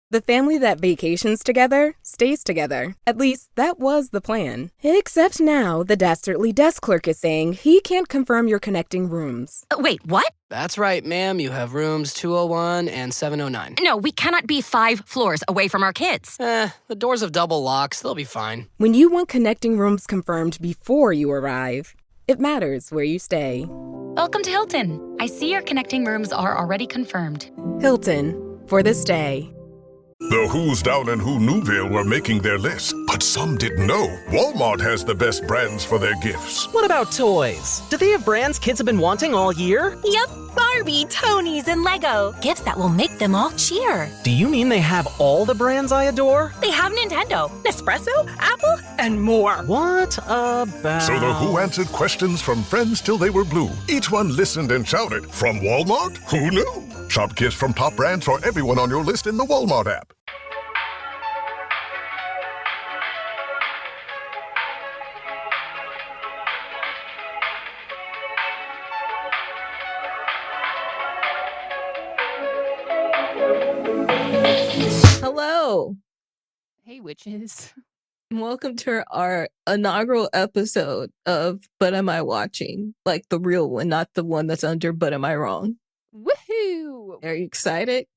The family that vacations together stays together. At least, that was the plan. Except now, the dastardly desk clerk is saying he can't confirm your connecting rooms. Wait, what? That's right, ma'am. You have rooms 201 and 709. No, we cannot be 5 floors away from our kids. The doors have double locks. They'll be fine. When you want connecting rooms confirmed before you arrive, it matters where you stay. Welcome to Hilton. I see your connecting rooms are already confirmed. Hilton, for this day. The Who's Down in Who Newville were making their list, but some didn't know Walmart has the best brands for their gifts. What about toys? Do they have brands kids have been wanting all year? Yep, Barbie, Tony's, and Lego. Gifts that will make them all cheer. Do you mean they have all the brands I adore? They have Nintendo, Nespresso, Apple, and more. What about... So the Who answered questions from friends till they were blue. Each one listened and shouted, from Walmart? Who knew? Shop gifts from top brands for everyone on your list in the Walmart app. Hello. Hey, witches. Welcome to our inaugural episode of But Am I Watching? Like the real one, not the one that's under But Am I Wrong? Woohoo! Are you excited?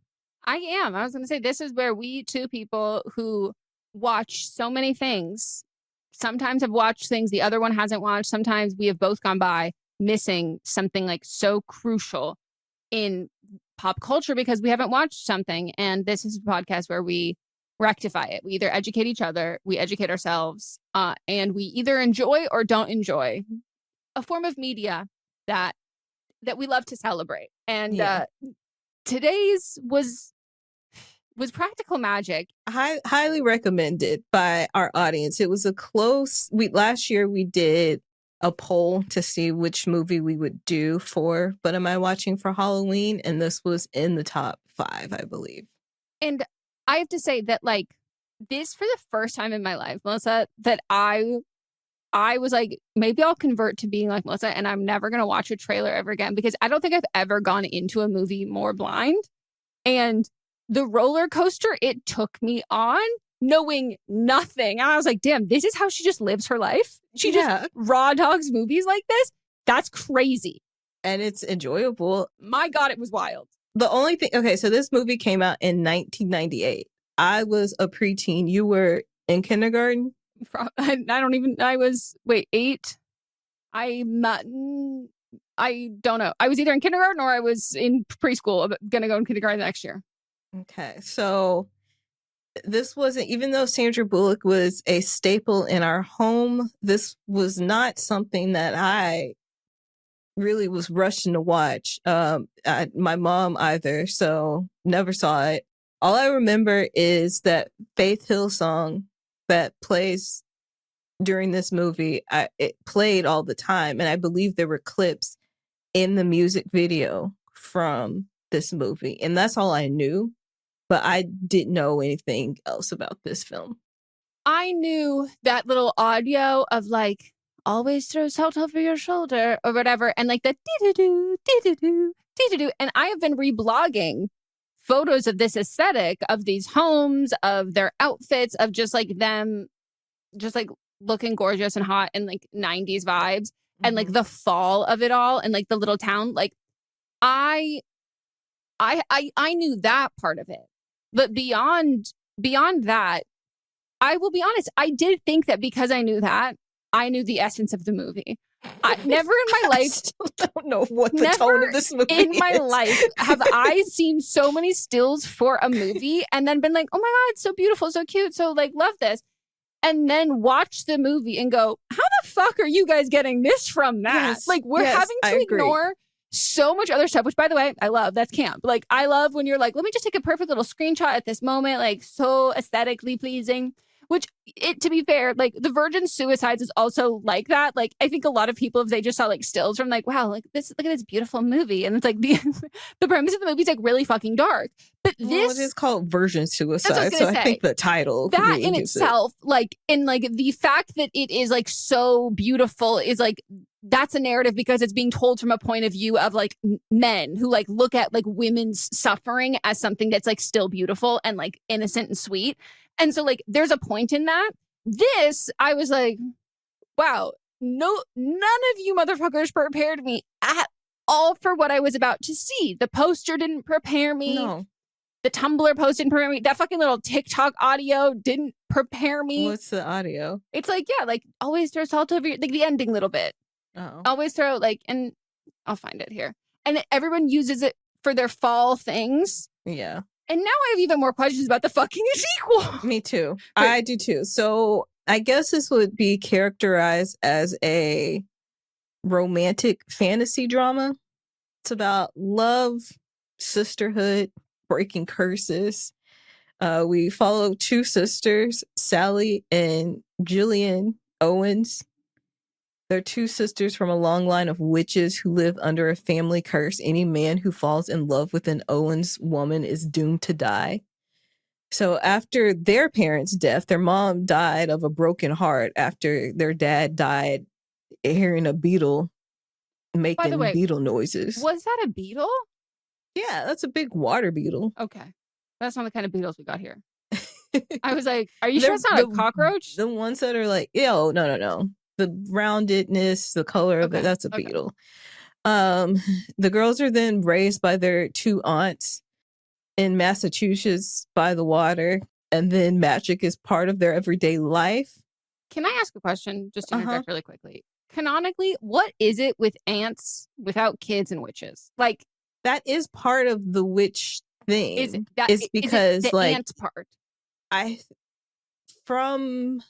I am. I was going to say, this is where we two people who watch so many things, sometimes have watched things the other one hasn't watched. Sometimes we have both gone by missing something like so crucial in pop culture because we haven't watched something. And this is a podcast where we rectify it. We either educate each other, we educate ourselves, and we either enjoy or don't enjoy a form of media that we love to celebrate. And today's was Practical Magic. Highly recommended by our audience. It was a close... Last year we did a poll to see which movie we would do for But Am I Watching for Halloween? And this was in the top 5, I believe. And I have to say that, like, this for the first time in my life, Melissa, that I was like, maybe I'll convert to being like Melissa and I'm never going to watch a trailer ever again, because I don't think I've ever gone into a movie more blind. And the roller coaster it took me on, knowing nothing. And I was like, damn, this is how she just lives her life. She just raw dogs movies like this. That's crazy. And it's enjoyable. My God, it was wild. The only thing, okay, so this movie came out in 1998. I was a preteen. You were in kindergarten? I was 8. I don't know. I was either in kindergarten or I was in preschool, gonna go in kindergarten next year. Okay, so this wasn't, even though Sandra Bullock was a staple in our home, this was not something that I really was rushing to watch. My mom either, so never saw it. All I remember is that Faith Hill song that plays during this movie. It played all the time, and I believe there were clips in the music video from this movie, and that's all I knew. But I didn't know anything else about this film. I knew that little audio of like, always throw salt over your shoulder or whatever. And like the dee-doo-doo, dee-doo-doo, dee-doo-doo. And I have been reblogging photos of this aesthetic, of these homes, of their outfits, of just like them, just like looking gorgeous and hot and like 90s vibes. Mm-hmm. And like the fall of it all and like the little town. Like I knew that part of it. But beyond that, I will be honest, I did think that because I knew that, I knew the essence of the movie. Never in my life, I still don't know what the tone of this movie in my is. life have I seen so many stills for a movie and then been like, oh my God, it's so beautiful, so cute, so like love this. And then watch the movie and go, how the fuck are you guys getting this from that? Yes, like we're having to ignore so much other stuff, which by the way, I love. That's camp. Like I love when you're like, let me just take a perfect little screenshot at this moment, like so aesthetically pleasing. Which, to be fair, like the Virgin Suicides is also like that. Like I think a lot of people, if they just saw like stills from like, wow, like this, look at this beautiful movie, and it's like the premise of the movie is like really fucking dark. But this is called Virgin Suicide, so I think the title that really in itself, like, and like the fact that it is like so beautiful is like that's a narrative because it's being told from a point of view of like men who like look at like women's suffering as something that's like still beautiful and like innocent and sweet. And so like there's a point in that. This, I was like, wow, no, none of you motherfuckers prepared me at all for what I was about to see. The poster didn't prepare me. No. The Tumblr post didn't prepare me. That fucking little TikTok audio didn't prepare me. What's the audio? It's like, yeah, like always throw salt over your, like the ending little bit. Oh. Always throw like, and I'll find it here. And everyone uses it for their fall things. Yeah. And now I have even more questions about the fucking sequel. Me too. I do too. So I guess this would be characterized as a romantic fantasy drama. It's about love, sisterhood, breaking curses. We follow two sisters, Sally and Jillian Owens. They're two sisters from a long line of witches who live under a family curse. Any man who falls in love with an Owens woman is doomed to die. So after their parents' death, their mom died of a broken heart after their dad died hearing a beetle making By the way, beetle noises. Was that a beetle? Yeah, that's a big water beetle. Okay. That's not the kind of beetles we got here. I was like, are you sure it's not a cockroach? The ones that are like, no. The roundedness, the color of it, that's a beetle. The girls are then raised by their two aunts in Massachusetts by the water, and then magic is part of their everyday life. Can I ask a question just to interject really quickly? Canonically, what is it with ants without kids and witches? Like, that is part of the witch thing. Is because the like ant part? From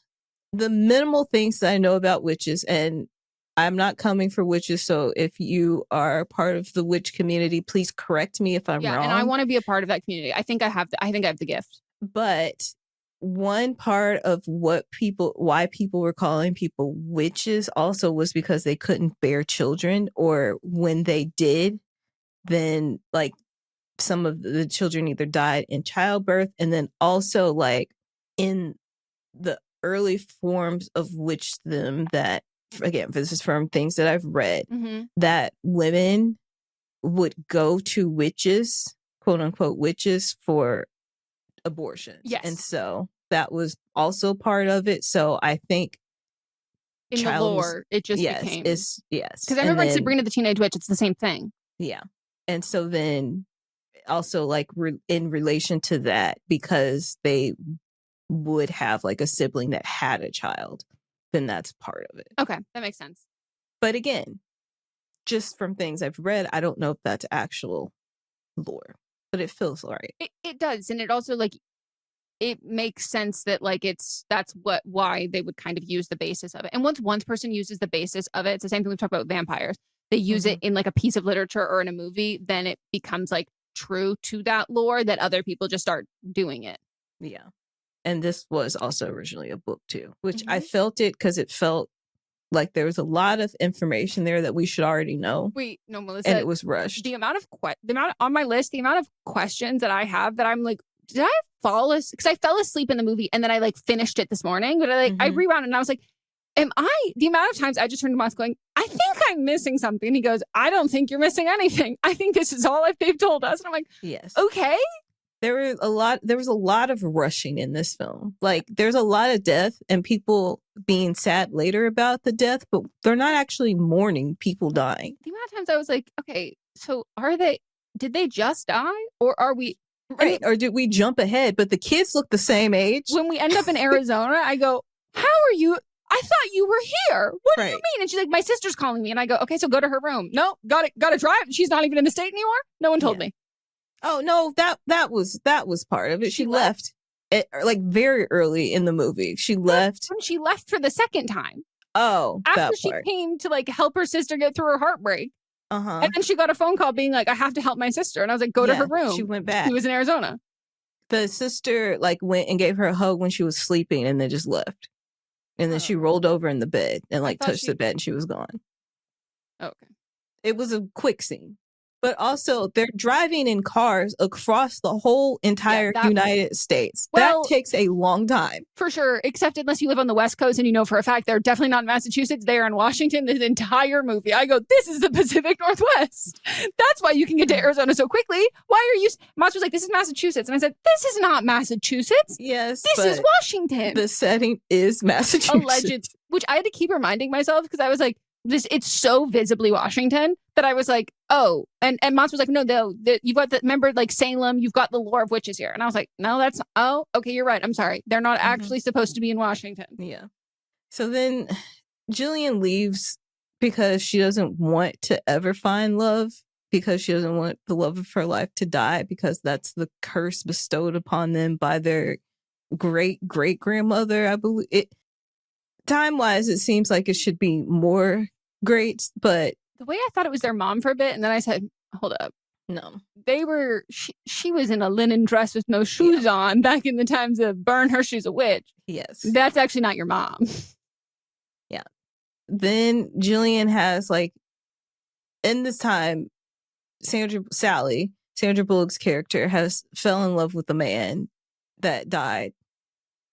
the minimal things that I know about witches, and I'm not coming for witches, so if you are part of the witch community, please correct me if I'm wrong. And I want to be a part of that community. I think I have the gift. But one part of why people were calling people witches also was because they couldn't bear children, or when they did, then like some of the children either died in childbirth, and then also like in the early forms of witchdom that, again, this is from things that I've read, that women would go to witches, quote unquote witches, for abortions. Yes. And so that was also part of it. So I think in the lore, it just became. Yes. Because I remember in Sabrina the Teenage Witch, it's the same thing. Yeah. And so then also like in relation to that, because they would have like a sibling that had a child, then that's part of it. Okay, that makes sense. But again, just from things I've read, I don't know if that's actual lore, but it feels right. It does, and it also like it makes sense that like that's why they would kind of use the basis of it. And once one person uses the basis of it, it's the same thing we've talked about with vampires. They use it in like a piece of literature or in a movie, then it becomes like true to that lore that other people just start doing it. Yeah. And this was also originally a book too, which I felt it because it felt like there was a lot of information there that we should already know. Wait, no, Melissa. And it was rushed. The amount on my list, the amount of questions that I have that I'm like, did I fall asleep? Because I fell asleep in the movie and then I like finished it this morning, but I rewound and I was like, the amount of times I just turned to Moss going, I think I'm missing something. He goes, I don't think you're missing anything. I think this is all they've told us. And I'm like, yes. Okay. There was a lot of rushing in this film. Like there's a lot of death and people being sad later about the death, but they're not actually mourning people dying. The amount of times I was like, okay, so did they just die? Or are we right? Or did we jump ahead? But the kids look the same age. When we end up in Arizona, I go, how are you? I thought you were here. What do you mean? And she's like, my sister's calling me. And I go, okay, so go to her room. No, got to drive. She's not even in the state anymore. No one told me. Oh no, that was part of it. She left it, like very early in the movie. She left when she left for the second time. Oh, after she came to like help her sister get through her heartbreak. And then she got a phone call being like, I have to help my sister. And I was like, go to her room. She went back. She was in Arizona. The sister like went and gave her a hug when she was sleeping and then just left. And then she rolled over in the bed and like touched the bed and she was gone. Okay. It was a quick scene. But also, they're driving in cars across the whole entire United States. Well, that takes a long time. For sure, except unless you live on the West Coast and you know for a fact they're definitely not in Massachusetts. They are in Washington this entire movie. I go, this is the Pacific Northwest. That's why you can get to Arizona so quickly. Why are you... Moss was like, this is Massachusetts. And I said, this is not Massachusetts. Yes, this is Washington. The setting is Massachusetts. Alleged, which I had to keep reminding myself because I was like, it's so visibly Washington that I was like, oh, and Moss was like, no, you've got remember like Salem, you've got the lore of witches here. And I was like, no, that's, oh, okay, you're right. I'm sorry. They're not actually supposed to be in Washington. Yeah. So then Jillian leaves because she doesn't want to ever find love, because she doesn't want the love of her life to die, because that's the curse bestowed upon them by their great-great-grandmother, I believe. Time-wise, it seems like it should be more greats, but... The way I thought it was their mom for a bit, and then I said, hold up. No. They were... She was in a linen dress with no shoes on back in the times of burn her, she's a witch. Yes. That's actually not your mom. Yeah. Then Jillian has, like... In this time, Sandra Bullock's character, has fell in love with the man that died,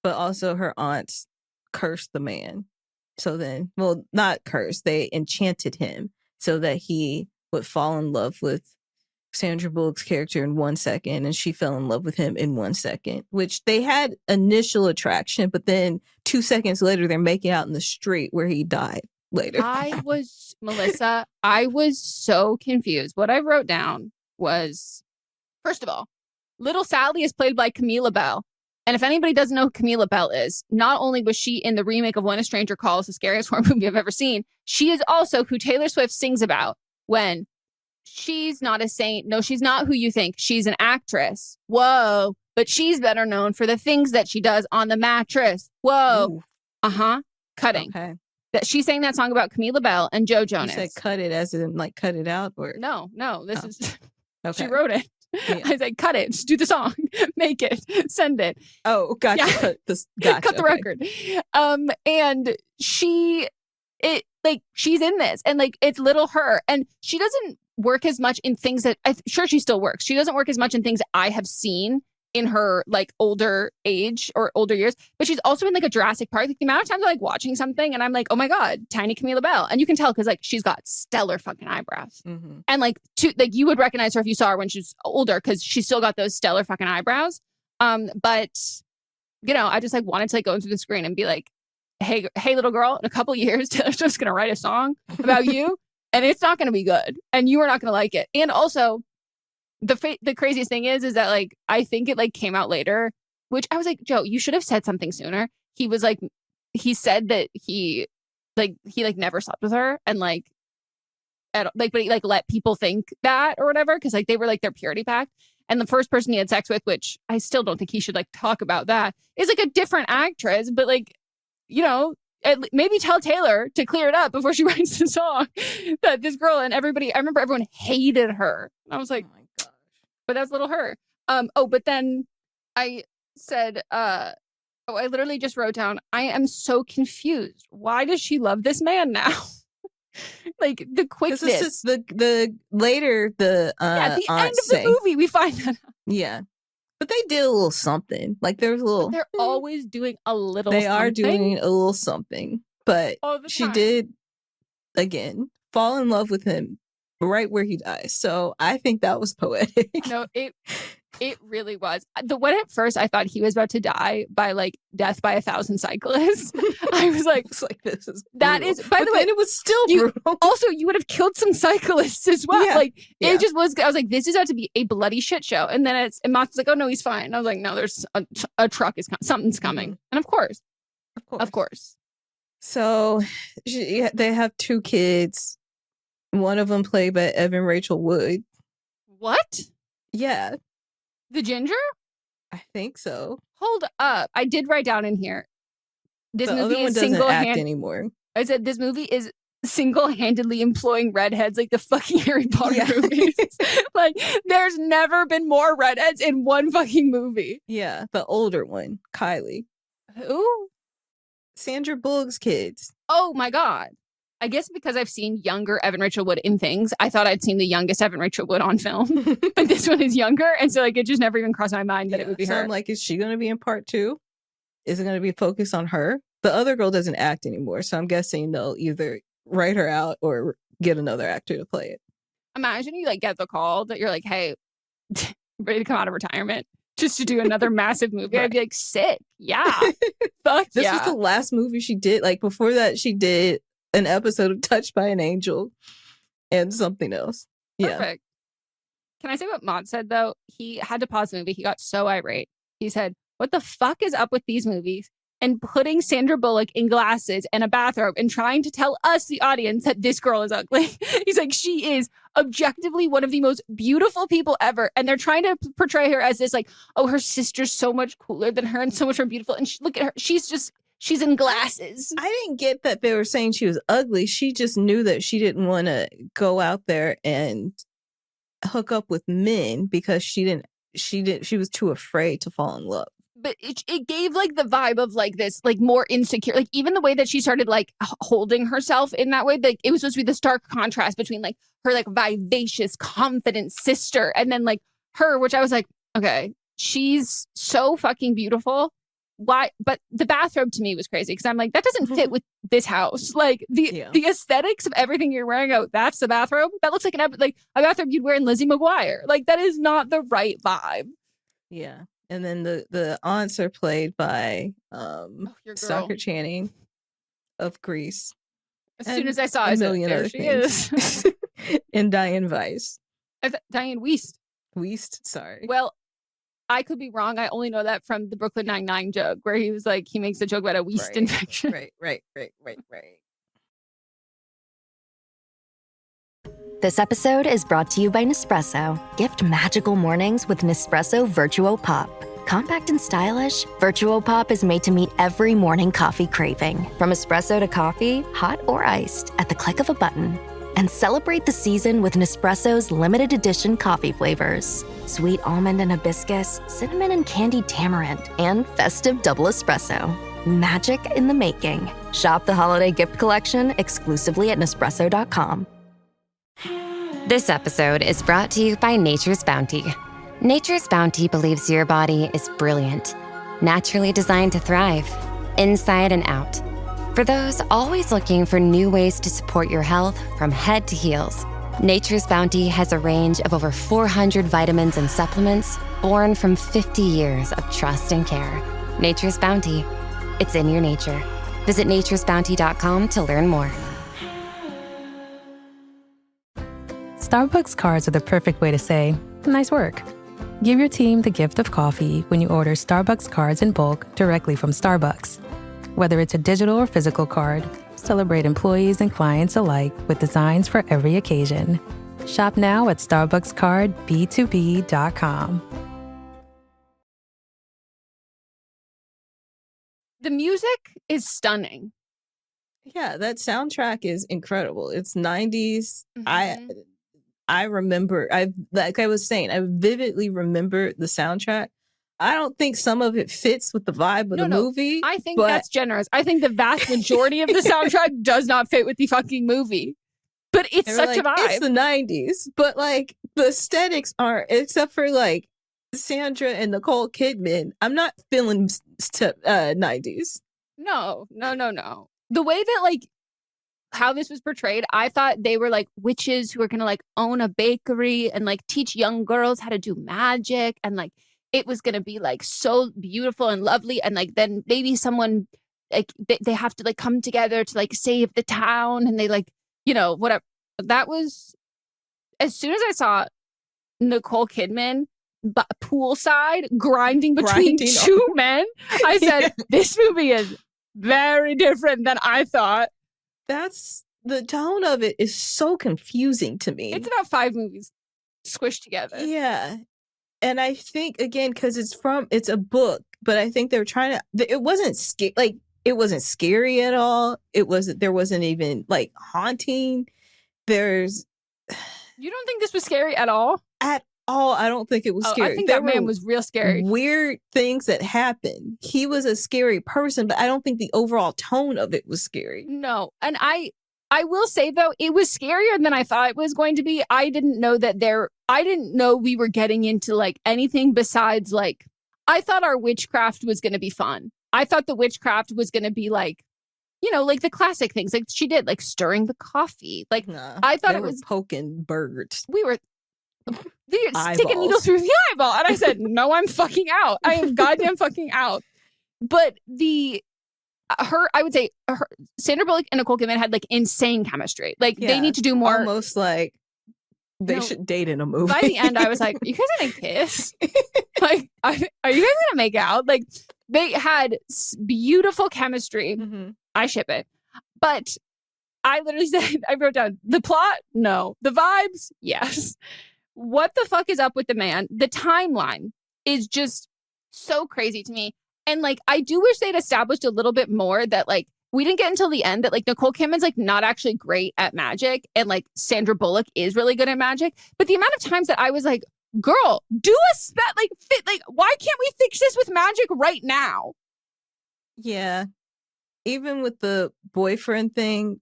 but also her aunts cursed the man. So then, well, not cursed, they enchanted him so that he would fall in love with Sandra Bullock's character in 1 second, and she fell in love with him in 1 second, which they had initial attraction, but then 2 seconds later, they're making out in the street where he died later. Melissa, I was so confused. What I wrote down was, first of all, little Sally is played by Camila Bell. And if anybody doesn't know who Camila Bell is, not only was she in the remake of When a Stranger Calls, the scariest horror movie I've ever seen, she is also who Taylor Swift sings about when she's not a saint. No, she's not who you think. She's an actress. Whoa. But she's better known for the things that she does on the mattress. Whoa. Ooh. Uh-huh. Cutting. Okay. That she sang that song about Camila Bell and Joe Jonas. You said cut it as in like cut it out, or no, this is okay. She wrote it. Yeah. I said, cut it, just do the song, make it, send it. Oh, gotcha. Yeah. Gotcha. Cut the record. And she's in this, and like it's little her, and she doesn't work as much in things that I'm sure she still works. She doesn't work as much in things that I have seen in her like older age or older years, but she's also in like a Jurassic Park. Like the amount of times I like watching something and I'm like, oh my God, tiny Camila Bell. And you can tell because like she's got stellar fucking eyebrows. Mm-hmm. And like you would recognize her if you saw her when she's older because she's still got those stellar fucking eyebrows. But you know, I just like wanted to like go into the screen and be like, hey little girl, in a couple years, Taylor Swift's gonna write a song about you and it's not gonna be good and you are not gonna like it. And also the craziest thing is that like I think it like came out later, which I was like, Joe, you should have said something sooner. He was like, he said that he never slept with her and but he like let people think that or whatever because like they were like their purity pact. And the first person he had sex with, which I still don't think he should like talk about that, is like a different actress. But like, you know, maybe tell Taylor to clear it up before she writes the song that this girl and everybody. I remember everyone hated her. And I was like, but that's little her. But then I said, I literally just wrote down, I am so confused. Why does she love this man now? Like the quickness. This is the later the at the end of the movie we find that out. Yeah. But they did a little something. Like there's a little. But they're always doing a little. They something. are doing a little something. But she did again fall in love with him right where he dies. So I think that was poetic. No, it really was. When at first I thought he was about to die by like death by 1,000 cyclists. I was like, it's like this is brutal. That is. By the way, it was still brutal. Also, you would have killed some cyclists as well. Yeah. Like it just was. I was like, this is out to be a bloody shit show. And then Mott's like, oh no, he's fine. And I was like, no, there's a truck is something's coming. Mm-hmm. And of course. So they have 2 kids. One of them played by Evan Rachel Wood. What? Yeah. The ginger? I think so. Hold up. I did write down in here. This movie other one is doesn't act anymore. I said this movie is single-handedly employing redheads like the fucking Harry Potter movies. Like there's never been more redheads in one fucking movie. Yeah. The older one, Kylie. Who? Sandra Bullock's kids. Oh my God. I guess because I've seen younger Evan Rachel Wood in things, I thought I'd seen the youngest Evan Rachel Wood on film. But this one is younger. And so like it just never even crossed my mind that it would be so her. I'm like, is she going to be in part 2? Is it going to be focused on her? The other girl doesn't act anymore. So I'm guessing they'll either write her out or get another actor to play it. Imagine you like get the call that you're like, hey, ready to come out of retirement just to do another massive movie. Right. I'd be like, sick. Yeah. Fuck This yeah. was the last movie she did. Like before that, she did an episode of Touched by an Angel and something else. Yeah. Perfect. Can I say what Mont said though? He had to pause the movie. He got so irate. He said, what the fuck is up with these movies? And putting Sandra Bullock in glasses and a bathrobe and trying to tell us, the audience, that this girl is ugly. He's like, she is objectively one of the most beautiful people ever. And they're trying to portray her as this like, oh, her sister's so much cooler than her and so much more beautiful. And look at her. She's in glasses. I didn't get that they were saying she was ugly. She just knew that she didn't want to go out there and hook up with men because she was too afraid to fall in love. But it gave like the vibe of like this like more insecure, like even the way that she started like holding herself in that way, like it was supposed to be the stark contrast between like her like vivacious confident sister and then like her, which I was like, okay, she's so fucking beautiful. Why? But the bathrobe to me was crazy because I'm like, that doesn't fit with this house. Like the aesthetics of everything you're wearing. Oh, that's the bathrobe. That looks like a bathrobe you'd wear in Lizzie McGuire. Like that is not the right vibe. Yeah. And then the aunts are played by Stockard Channing of Grease. As soon as I saw it, there she is. And Diane Weiss. Diane Wiest. Wiest, sorry. Well, I could be wrong. I only know that from the Brooklyn Nine-Nine joke where he was like, he makes a joke about a Wiest infection. Right. This episode is brought to you by Nespresso. Gift magical mornings with Nespresso Virtuo Pop. Compact and stylish, Virtuo Pop is made to meet every morning coffee craving. From espresso to coffee, hot or iced, at the click of a button. And celebrate the season with Nespresso's limited edition coffee flavors. Sweet almond and hibiscus, cinnamon and candied tamarind, and festive double espresso. Magic in the making. Shop the holiday gift collection exclusively at Nespresso.com. This episode is brought to you by Nature's Bounty. Nature's Bounty believes your body is brilliant, naturally designed to thrive, inside and out. For those always looking for new ways to support your health from head to heels, Nature's Bounty has a range of over 400 vitamins and supplements born from 50 years of trust and care. Nature's Bounty. It's in your nature. Visit naturesbounty.com to learn more. Starbucks cards are the perfect way to say, nice work. Give your team the gift of coffee when you order Starbucks cards in bulk directly from Starbucks. Whether it's a digital or physical card, celebrate employees and clients alike with designs for every occasion. Shop now at StarbucksCardB2B.com. The music is stunning. Yeah, that soundtrack is incredible. It's 90s. I remember, like I was saying, I vividly remember the soundtrack. I don't think some of it fits with the vibe of the movie. I think that's generous. I think the vast majority of the soundtrack does not fit with the fucking movie. But it's such a vibe. It's the 90s. But like the aesthetics aren't, except for like Sandra and Nicole Kidman, I'm not feeling 90s. No. The way that like how this was portrayed, I thought they were like witches who were going to like own a bakery and like teach young girls how to do magic. And like it was going to be like so beautiful and lovely. And like then maybe someone like they have to like come together to like save the town. And they like, you know, whatever. That was, as soon as I saw Nicole Kidman poolside grinding between two men, I said, this movie is very different than I thought. That's the tone of it is so confusing to me. It's about 5 movies squished together. Yeah. And I think again, because it's a book, but I think they're trying to, it wasn't scary at all. There wasn't even like haunting. You don't think this was scary at all? At all. I don't think it was scary. I think that man was real scary. Weird things that happened. He was a scary person, but I don't think the overall tone of it was scary. No. And I will say though, it was scarier than I thought it was going to be. I didn't know we were getting into like anything besides like, I thought our witchcraft was going to be fun. I thought the witchcraft was going to be like, you know, like the classic things like she did, like stirring the coffee. Like I thought it was poking birds. We were stick a needle through the eyeball. And I said, no, I'm fucking out. I am goddamn fucking out. But I would say Sandra Bullock and Nicole Kidman had like insane chemistry. Like they need to do more. Almost like they should date in a movie. By the end, I was like, you guys gonna kiss? Like, are you guys gonna make out? Like they had beautiful chemistry. Mm-hmm. I ship it. But I literally said, I wrote down the plot. No. The vibes. Yes. What the fuck is up with the man? The timeline is just so crazy to me. And like, I do wish they'd established a little bit more that like, we didn't get until the end that like Nicole Kidman's like not actually great at magic. And like Sandra Bullock is really good at magic. But the amount of times that I was like, girl, do a spell, like fit, like, why can't we fix this with magic right now? Yeah. Even with the boyfriend thing,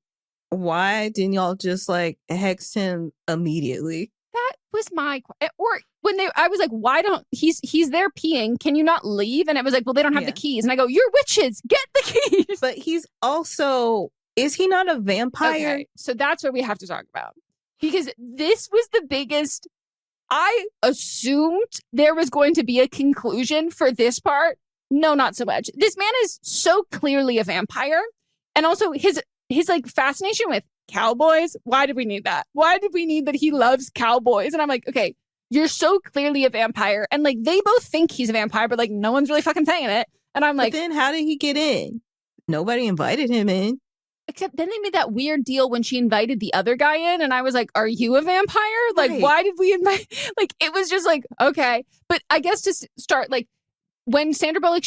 why didn't y'all just like hex him immediately? That was my or when I was like, why don't he's there peeing? Can you not leave? And it was like, well, they don't have the keys. And I go, you're witches, get the keys. But he's also, is he not a vampire? Okay, so that's what we have to talk about because this was the biggest. I assumed there was going to be a conclusion for this part. No, not so much. This man is so clearly a vampire, and also his like fascination with cowboys. Why did we need that? Why did we need that he loves cowboys? And I'm like, okay, you're so clearly a vampire. And like, they both think he's a vampire, but like, no one's really fucking saying it. And I'm like, but then how did he get in? Nobody invited him in. Except then they made that weird deal when she invited the other guy in. And I was like, are you a vampire? Like, why did we invite? Like, it was just like, okay. But I guess to start, like, when Sandra Bullock,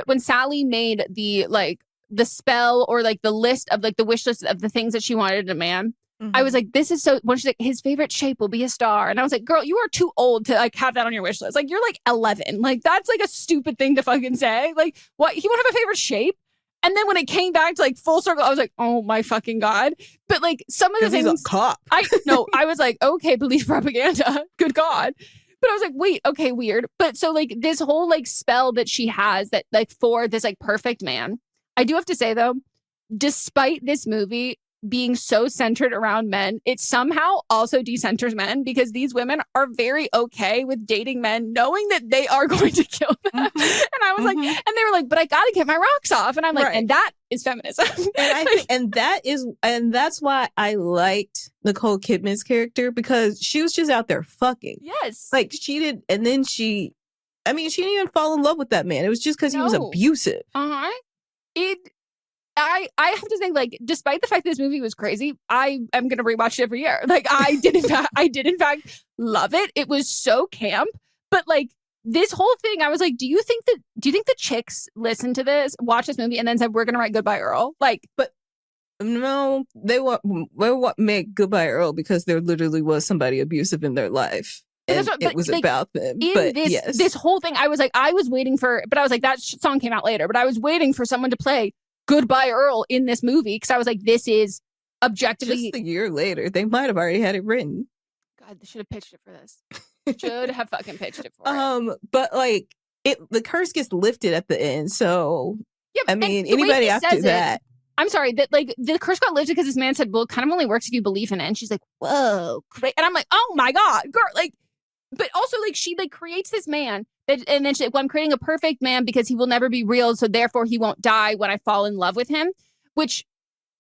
when Sally made the spell or like the list of like the wish list of the things that she wanted in a man, I was like, this is so, when she's like, his favorite shape will be a star. And I was like, girl, you are too old to like have that on your wish list. Like, you're like 11. Like, that's like a stupid thing to fucking say. Like, what? He won't have a favorite shape? And then when it came back to like full circle, I was like, oh my fucking God. But like some of the things. He's a cop. I was like, okay, police propaganda. Good God. But I was like, wait, okay, weird. But so like this whole like spell that she has that like for this like perfect man. I do have to say though, despite this movie being so centered around men, it somehow also decenters men because these women are very okay with dating men knowing that they are going to kill them. And I was like, and they were like, but I gotta get my rocks off. And I'm like, and that is feminism. And that's why I liked Nicole Kidman's character because she was just out there fucking. Yes. Like she did, and then she didn't even fall in love with that man. It was just because he was abusive. I have to say, like, despite the fact that this movie was crazy, I am going to rewatch it every year. Like, I did in fact love it. It was so camp. But like this whole thing, I was like, do you think the chicks listened to this, watched this movie, and then said, we're going to write Goodbye Earl? Like, but no, they want make Goodbye Earl because there literally was somebody abusive in their life. And it was like, about them. But this whole thing, I was like, I was waiting for, but I was like, that song came out later, but I was waiting for someone to play Goodbye Earl in this movie because I was like, this is objectively. Just a year later, they might have already had it written. God, they should have pitched it for this. Should have fucking pitched it for it. But like the curse gets lifted at the end, so yeah. I mean, anybody after that. I'm sorry that like the curse got lifted because this man said, "Well, it kind of only works if you believe in it." And she's like, "Whoa, great!" And I'm like, "Oh my God, girl!" Like, but also like she like creates this man. And then she's like, well, I'm creating a perfect man because he will never be real. So therefore he won't die when I fall in love with him, which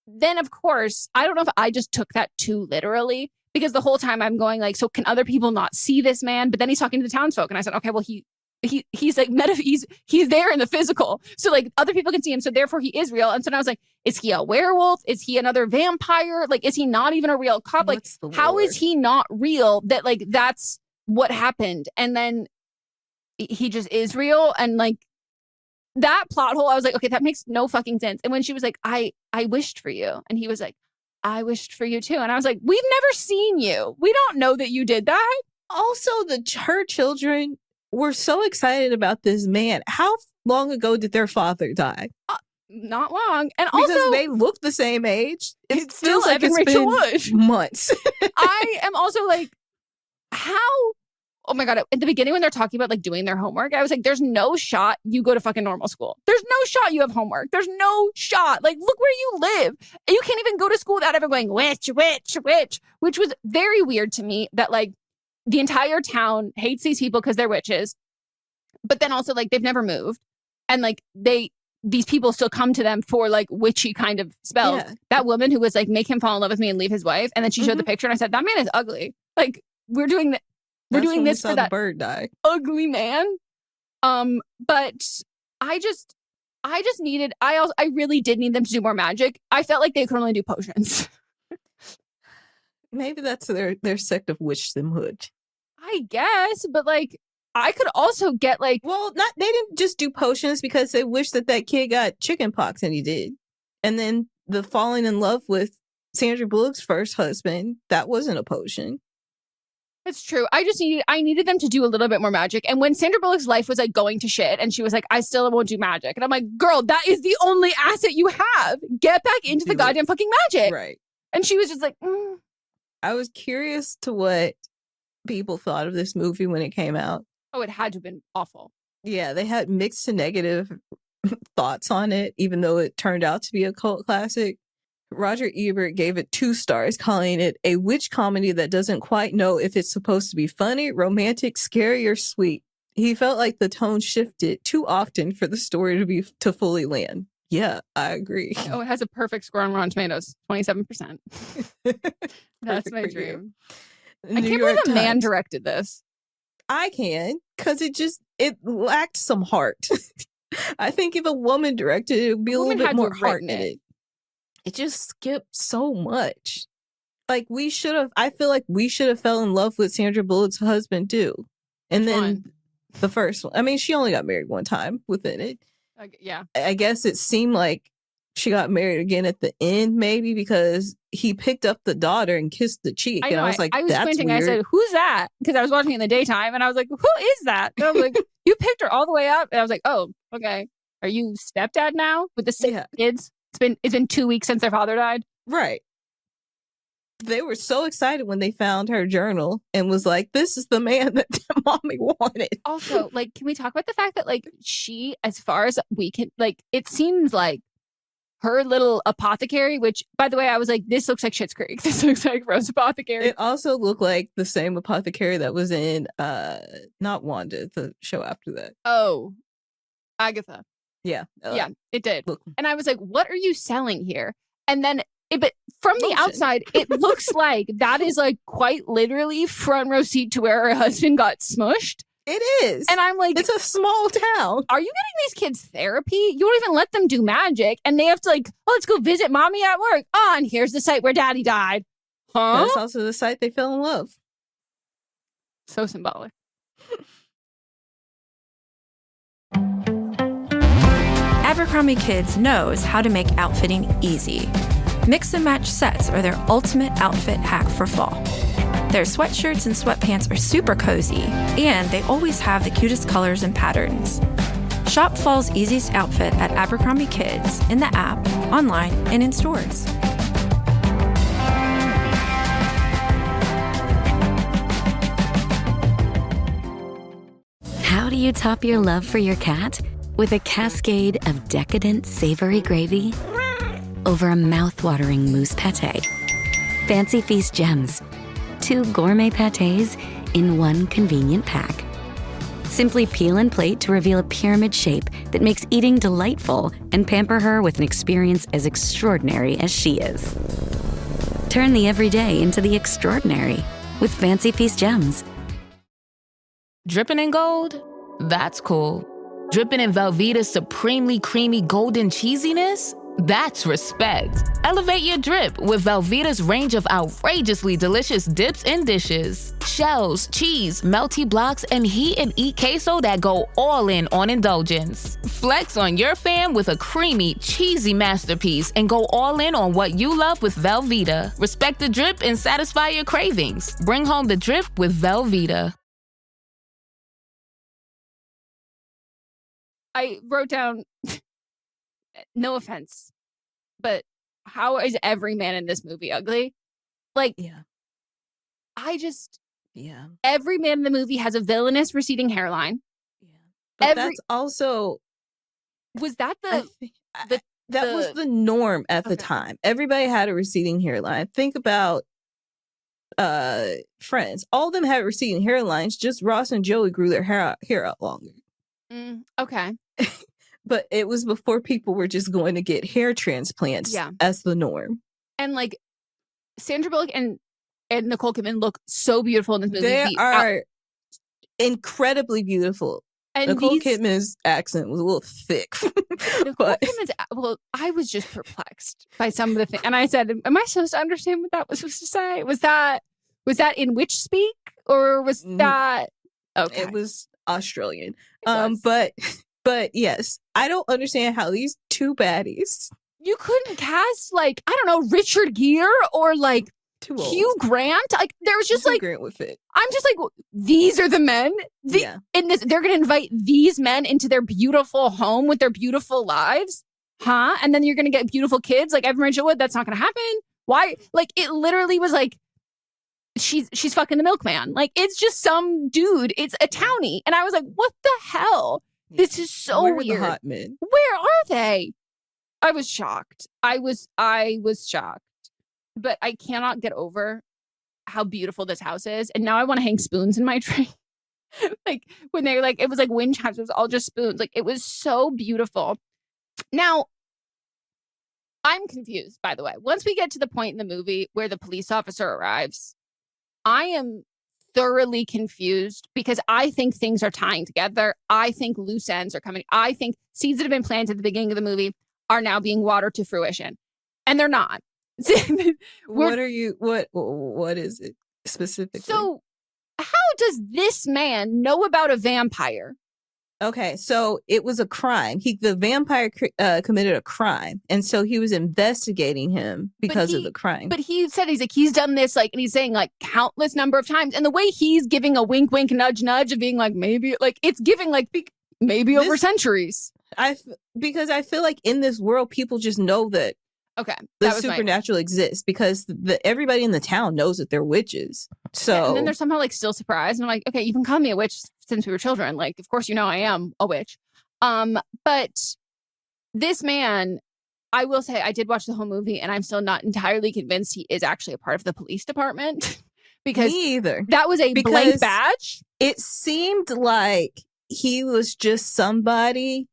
then, of course, I don't know if I just took that too literally because the whole time I'm going like, so can other people not see this man? But then he's talking to the townsfolk. And I said, okay, well, he's like, he's there in the physical. So like other people can see him. So therefore he is real. And so I was like, is he a werewolf? Is he another vampire? Like, is he not even a real cop? Like, how is he not real? That like, that's what happened. And then he just is real. And like that plot hole, I was like, okay, that makes no fucking sense. And when she was like, I wished for you. And he was like, I wished for you too. And I was like, we've never seen you. We don't know that you did that. Also, her children were so excited about this man. How long ago did their father die? not long. And because also, they look the same age. It still feels like Evan it's Rachel been Wood. months. I am also like, how? Oh my God. At the beginning when they're talking about like doing their homework, I was like, there's no shot you go to fucking normal school. There's no shot you have homework. There's no shot. Like, look where you live. And you can't even go to school without ever going, which was very weird to me that like the entire town hates these people because they're witches. But then also like they've never moved. And like these people still come to them for like witchy kind of spells. Yeah. That woman who was like, make him fall in love with me and leave his wife. And then she showed the picture and I said, that man is ugly. Like we're doing that. We're doing this for that bird die. Ugly man. But I really did need them to do more magic. I felt like they could only do potions. Maybe that's their sect of witchdomhood. I guess, but like I could also get like, well, they didn't just do potions because they wished that kid got chicken pox and he did. And then the falling in love with Sandra Bullock's first husband, that wasn't a potion. It's true. I needed them to do a little bit more magic. And when Sandra Bullock's life was like going to shit and she was like, I still won't do magic. And I'm like, girl, that is the only asset you have. Get back into the goddamn fucking magic. Right. And she was just like, I was curious to what people thought of this movie when it came out. Oh, it had to have been awful. Yeah, they had mixed to negative thoughts on it, even though it turned out to be a cult classic. Roger Ebert gave it 2 stars, calling it a witch comedy that doesn't quite know if it's supposed to be funny, romantic, scary, or sweet. He felt like the tone shifted too often for the story to fully land. Yeah, I agree. Oh, it has a perfect score on Rotten Tomatoes, 27%. That's my dream. I can't believe a man directed this. I can, because it lacked some heart. I think if a woman directed it, it would be a little bit more heart in it. It just skipped so much. Like I feel like we should have fell in love with Sandra Bullock's husband too. And then the first one, I mean, she only got married one time within it. Yeah. I guess it seemed like she got married again at the end, maybe because he picked up the daughter and kissed the cheek. And I was like, I was that's squinting. weird. I said, who's that? Because I was watching in the daytime and I was like, who is that? And I was like, you picked her all the way up. And I was like, oh, okay. Are you stepdad now with the 6 kids? It's been 2 weeks since their father died. Right. They were so excited when they found her journal and was like, this is the man that mommy wanted. Also, like, can we talk about the fact that, like, she, as far as we can, like, it seems like her little apothecary, which, by the way, I was like, this looks like Schitt's Creek. This looks like Rose Apothecary. It also looked like the same apothecary that was in, not Wanda, the show after that. Oh, Agatha. Yeah. Yeah, it did. And I was like, what are you selling here? And then, but from the outside, it looks like that is like quite literally front row seat to where her husband got smushed. It is. And I'm like, it's a small town. Are you getting these kids therapy? You don't even let them do magic. And they have to like, oh, let's go visit mommy at work. Oh, and here's the site where daddy died. Huh? That's also the site they fell in love. So symbolic. Abercrombie Kids knows how to make outfitting easy. Mix and match sets are their ultimate outfit hack for fall. Their sweatshirts and sweatpants are super cozy, and they always have the cutest colors and patterns. Shop fall's easiest outfit at Abercrombie Kids in the app, online, and in stores. How do you top your love for your cat? With a cascade of decadent, savory gravy over a mouth-watering mousse pâté. Fancy Feast gems. 2 gourmet pâtés in one convenient pack. Simply peel and plate to reveal a pyramid shape that makes eating delightful and pamper her with an experience as extraordinary as she is. Turn the everyday into the extraordinary with Fancy Feast gems. Dripping in gold? That's cool. Dripping in Velveeta's supremely creamy golden cheesiness? That's respect. Elevate your drip with Velveeta's range of outrageously delicious dips and dishes. Shells, cheese, melty blocks, and heat and eat queso that go all in on indulgence. Flex on your fam with a creamy, cheesy masterpiece and go all in on what you love with Velveeta. Respect the drip and satisfy your cravings. Bring home the drip with Velveeta. I wrote down no offense, but how is every man in this movie ugly? Like, every man in the movie has a villainous receding hairline. But that's also... Was that that was the norm at the time. Everybody had a receding hairline. Think about Friends. All of them had receding hairlines. Just Ross and Joey grew their hair out longer. Okay. But it was before people were just going to get hair transplants as the norm. And like Sandra Bullock and Nicole Kidman look so beautiful in this movie. They are incredibly beautiful. And Nicole Kidman's accent was a little thick. Nicole Kidman's, well, I was just perplexed by some of the things. And I said, am I supposed to understand what that was supposed to say? Was that in witch speak? Or was that... Okay. It was Australian. But yes, I don't understand how these two baddies... You couldn't cast, like, I don't know, Richard Gere or like Hugh Grant. Like, there was just like... Grant would fit. I'm just like, these are the men. In this, they're going to invite these men into their beautiful home with their beautiful lives, huh? And then you're going to get beautiful kids like Evan Rachel Wood. That's not going to happen. Why? Like, it literally was like, she's fucking the milkman. Like, it's just some dude. It's a townie, and I was like, what the hell? This is so weird. Where are the hot men? Where are they? I was shocked. I was shocked, but I cannot get over how beautiful this house is. And now I want to hang spoons in my tree. Like when they were like, it was like wind chimes. It was all just spoons. Like it was so beautiful. Now, I'm confused, by the way. Once we get to the point in the movie where the police officer arrives, I am thoroughly confused because I think things are tying together. I think loose ends are coming. I think seeds that have been planted at the beginning of the movie are now being watered to fruition. And they're not. What is it specifically? So how does this man know about a vampire? Okay, so it was a crime. The vampire committed a crime, and so he was investigating him because of the crime. But he said he's done this like, and he's saying like countless number of times, and the way he's giving a wink, wink, nudge, nudge of being like maybe like it's giving like maybe over centuries. Because I feel like in this world, people just know that. Okay, the supernatural exists because everybody in the town knows that they're witches. So and then they're somehow like still surprised, and I'm like, okay, you can call me a witch since we were children. Like, of course, you know I am a witch. But this man, I will say, I did watch the whole movie, and I'm still not entirely convinced he is actually a part of the police department. Because me either. That was a blank badge. It seemed like he was just somebody.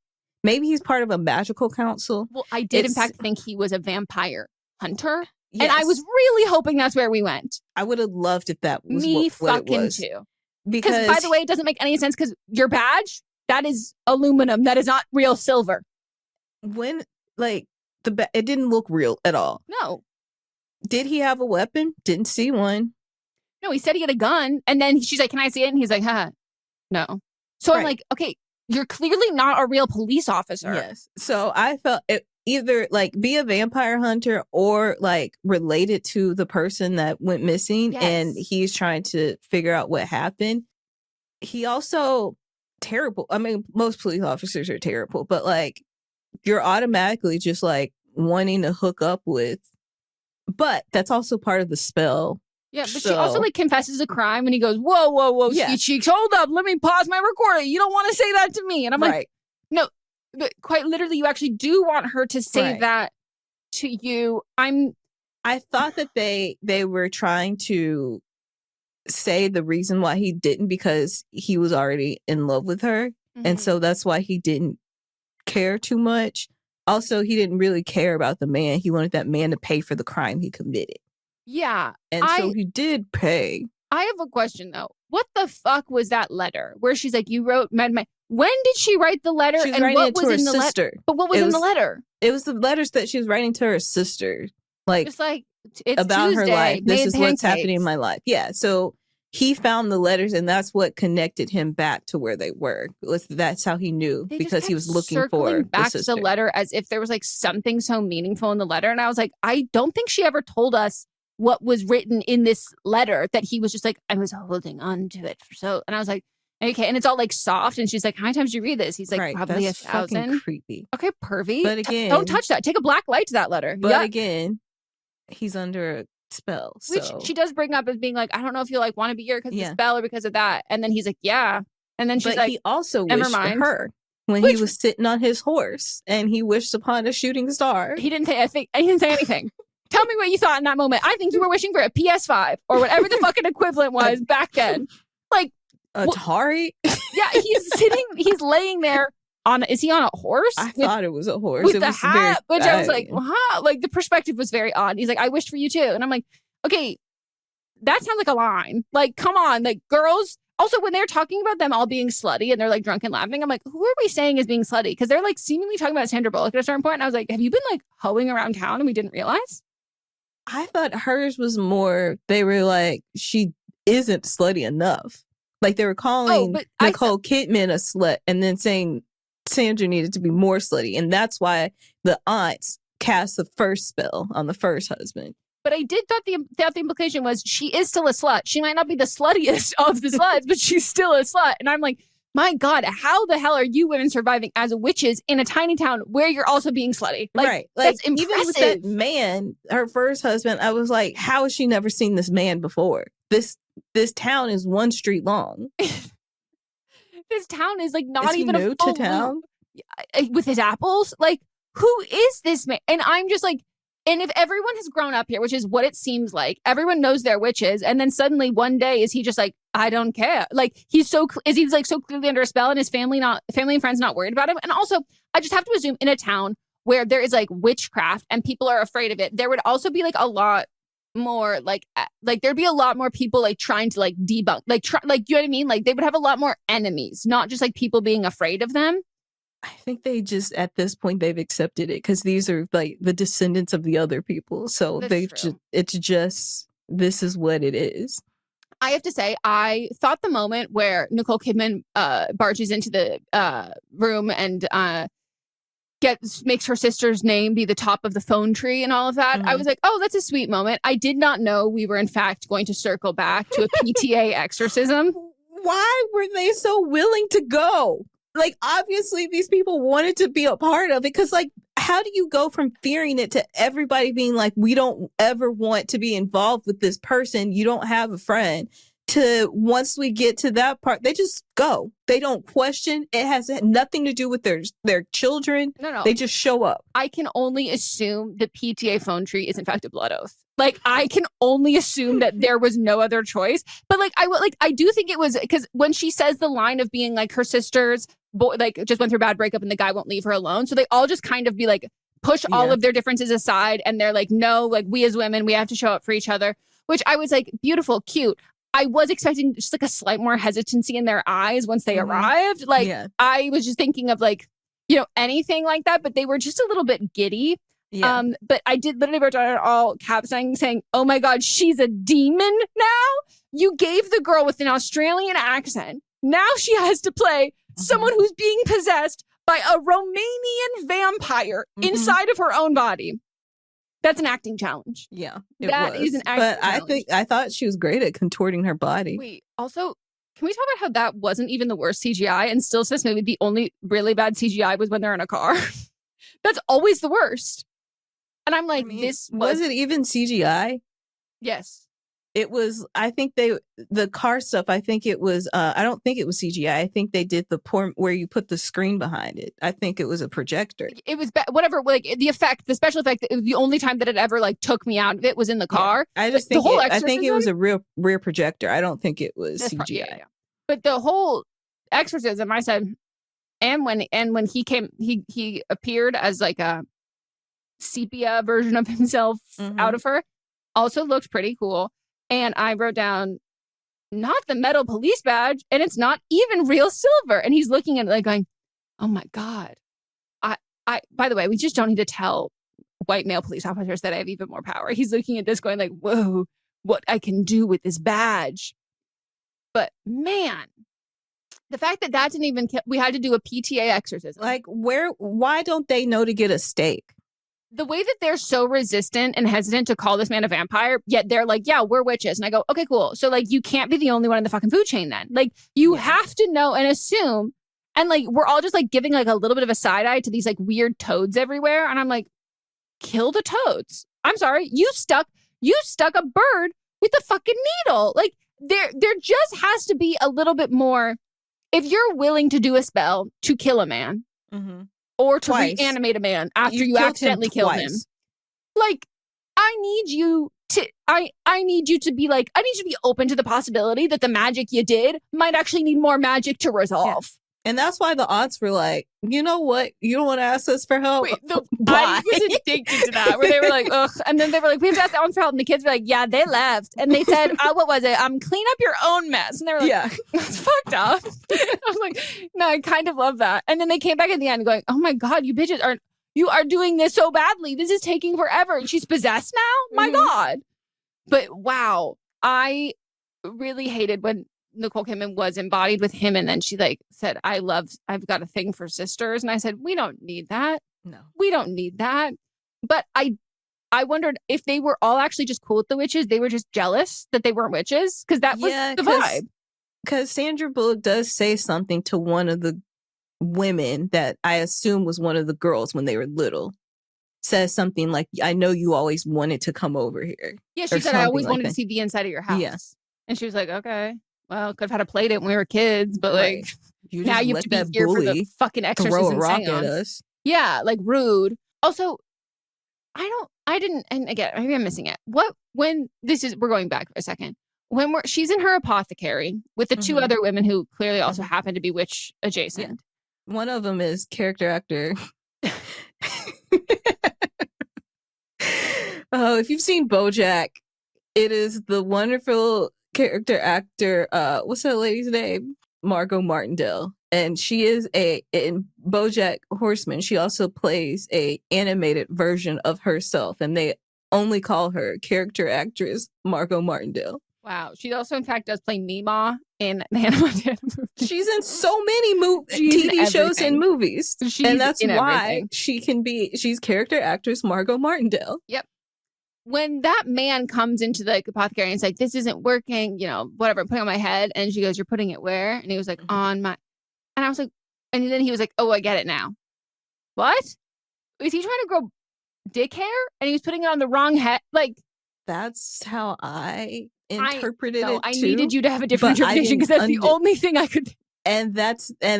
Maybe he's part of a magical council. Well, I did, in fact, think he was a vampire hunter. Yes. And I was really hoping that's where we went. I would have loved if that was what it was. Too. Because, by the way, it doesn't make any sense because your badge, that is aluminum. That is not real silver. When, like, it didn't look real at all. No. Did he have a weapon? Didn't see one. No, he said he had a gun. And then she's like, can I see it? And he's like, no. So I'm like, okay. You're clearly not a real police officer. Yes. So I felt it either like be a vampire hunter or like related to the person that went missing. Yes. And he's trying to figure out what happened. He also terrible. I mean, most police officers are terrible, but like you're automatically just like wanting to hook up with. But that's also part of the spell. Yeah, but she also like confesses a crime and he goes, whoa, ski cheeks, hold up, let me pause my recording. You don't want to say that to me. And I'm like, no, but quite literally, you actually do want her to say that to you. I thought that they were trying to say the reason why he didn't because he was already in love with her. Mm-hmm. And so that's why he didn't care too much. Also, he didn't really care about the man. He wanted that man to pay for the crime he committed. Yeah. And so he did pay. I have a question, though. What the fuck was that letter where she's like, you wrote, when did she write the letter? She was writing it to her sister. But what was in the letter? It was the letters that she was writing to her sister. Like, just like, it's about Tuesday, her life. This is pancakes. What's happening in my life. Yeah. So he found the letters and that's what connected him back to where they were. That's how he knew because he was looking for back to the letter as if there was like something so meaningful in the letter. And I was like, I don't think she ever told us what was written in this letter that he was just like, I was holding on to it for so. And I was like, Okay, and it's all like soft, and she's like, "How many times did you read this?" He's like, Right, "Probably that's 1,000." fucking creepy. Okay, pervy. But again, don't touch that. Take a black light to that letter. But Yuck. again, he's under a spell. Which So. she does bring up as being like, I don't know if you like want to be here because of the Yeah. spell or because of that. And then he's like, yeah. And then she's But like, he also never wished for mind. her when he was sitting on his horse, and he wished upon a shooting star. He didn't say. He didn't say anything. Tell me what you thought in that moment. I think you were wishing for a PS5 or whatever the fucking equivalent was back then. Like Atari. Yeah, he's laying there on. Is he on a horse? I thought it was a horse with it the was hat, which I was like, wow. huh? Like the perspective was very odd. He's like, I wished for you too, and I'm like, okay, that sounds like a line. Like, come on, like girls. Also, when they're talking about them all being slutty and they're like drunk and laughing, I'm like, who are we saying is being slutty? Because they're like seemingly talking about Sandra Bullock at a certain point, and I was like, have you been like hoeing around town and we didn't realize? I thought hers was more. They were like, she isn't slutty enough. Like they were calling Nicole Kidman a slut, and then saying Sandra needed to be more slutty, and that's why the aunts cast the first spell on the first husband. But I did thought the implication was she is still a slut. She might not be the sluttiest of the sluts, but she's still a slut. And I'm like, my God, how the hell are you women surviving as witches in a tiny town where you're also being slutty? Like, right. Like, that's impressive. even with that man, her first husband, I was like, how has she never seen this man before? This town is one street long. This town is like not is even he a new full to town loop. With his apples. Like, who is this man? And I'm just like, and if everyone has grown up here, which is what it seems like, everyone knows they're witches, and then suddenly one day is he just like, I don't care. Like he's so clearly under a spell, and his family and friends not worried about him. And also, I just have to assume in a town where there is like witchcraft and people are afraid of it, there would also be like a lot more like there'd be a lot more people like trying to like debunk, like you know what I mean? Like they would have a lot more enemies, not just like people being afraid of them. I think they just, at this point, they've accepted it because these are like the descendants of the other people. So it's just, this is what it is. I have to say, I thought the moment where Nicole Kidman barges into the room and makes her sister's name be the top of the phone tree and all of that, I was like, oh, that's a sweet moment. I did not know we were in fact going to circle back to a PTA exorcism. Why were they so willing to go? Like, obviously, these people wanted to be a part of it because, like, how do you go from fearing it to everybody being like, we don't ever want to be involved with this person, you don't have a friend, to once we get to that part, they just go. They don't question. It has nothing to do with their children. No. They just show up. I can only assume the PTA phone tree is in fact a blood oath. Like, I can only assume that there was no other choice. But I do think it was because when she says the line of being like her sister's boy, like just went through a bad breakup and the guy won't leave her alone. So they all just kind of be like, push all of their differences aside. And they're like, no, like we as women, we have to show up for each other, which I was like, beautiful, cute. I was expecting just like a slight more hesitancy in their eyes once they arrived. Like I was just thinking of like, you know, anything like that, but they were just a little bit giddy. Yeah. But I did literally wrote down it all caps saying, oh my God, she's a demon now. You gave the girl with an Australian accent. Now she has to play someone who's being possessed by a Romanian vampire inside of her own body. That's an acting challenge. Yeah, that is an acting challenge. But I thought she was great at contorting her body. Wait, also, can we talk about how that wasn't even the worst CGI and still says maybe the only really bad CGI was when they're in a car? That's always the worst. And I'm like, this was it even CGI? Yes. It was, I think the car stuff, I think it was, I don't think it was CGI. I think they did the where you put the screen behind it. I think it was a projector. It was, whatever, like the special effect, it was the only time that it ever like took me out of it was in the car. Yeah. I just think, I think it was a rear projector. I don't think it was CGI. Yeah. But the whole exorcism, I said, and when he came, he appeared as like a sepia version of himself out of her, also looked pretty cool. And I wrote down, not the metal police badge, and it's not even real silver. And he's looking at it like going, oh my God. I by the way, we just don't need to tell white male police officers that I have even more power. He's looking at this going like, whoa, what I can do with this badge. But man, the fact that didn't even, we had to do a PTA exorcism. Like why don't they know to get a steak? the way that they're so resistant and hesitant to call this man a vampire, yet they're like, yeah, we're witches. And I go, okay, cool. So like, you can't be the only one in the fucking food chain then. Like, you have to know and assume. And like, we're all just like giving like a little bit of a side eye to these like weird toads everywhere. And I'm like, kill the toads. I'm sorry. You stuck a bird with a fucking needle. Like, there just has to be a little bit more. If you're willing to do a spell to kill a man, or to reanimate a man after you accidentally kill him. Like, I need you to be like, I need you to be open to the possibility that the magic you did might actually need more magic to resolve. Yeah. And that's why the aunts were like, you know what? You don't want to ask us for help? Wait, I was addicted to that, where they were like, ugh. And then they were like, we have to ask the aunts for help. And the kids were like, yeah, they left. And they said, what was it? Clean up your own mess. And they were like, yeah, that's fucked up. I was like, no, I kind of love that. And then they came back at the end going, oh my God, you bitches you are doing this so badly. This is taking forever. And she's possessed now? My God. But wow, I really hated when Nicole Kidman was embodied with him, and then she like said, I've got a thing for sisters. And I said, we don't need that. No, we don't need that. But I wondered if they were all actually just cool with the witches. They were just jealous that they weren't witches, because that was the vibe. Because Sandra Bullock does say something to one of the women that I assume was one of the girls when they were little. Says something like, I know you always wanted to come over here. Yeah, she said, I always wanted to see the inside of your house. Yes. And she was like, okay. Well, could have had a play date when we were kids, but like, now you have to be here for the fucking exorcism throw a rock at us. Yeah, like rude. Also, I didn't, and again, maybe I'm missing it. We're going back for a second. When she's in her apothecary with the two other women who clearly also happen to be witch adjacent. Yeah. One of them is character actor. Oh, if you've seen BoJack, it is the wonderful character actor, what's that lady's name? Margot Martindale. And she is in BoJack Horseman, she also plays a animated version of herself, and they only call her character actress Margot Martindale. Wow. She also, in fact, does play Mima in the Hannah Montana movie. She's in so many TV shows and movies. And that's why she's character actress Margot Martindale. Yep. When that man comes into the apothecary and it's like, this isn't working, whatever, I'm putting it on my head. And she goes, you're putting it where? And he was like, on my, and I was like, and then he was like, oh, I get it now. What? Was he trying to grow dick hair? And he was putting it on the wrong head? Like, that's how I interpreted it. I needed you to have a different interpretation, because that's the only thing I could. And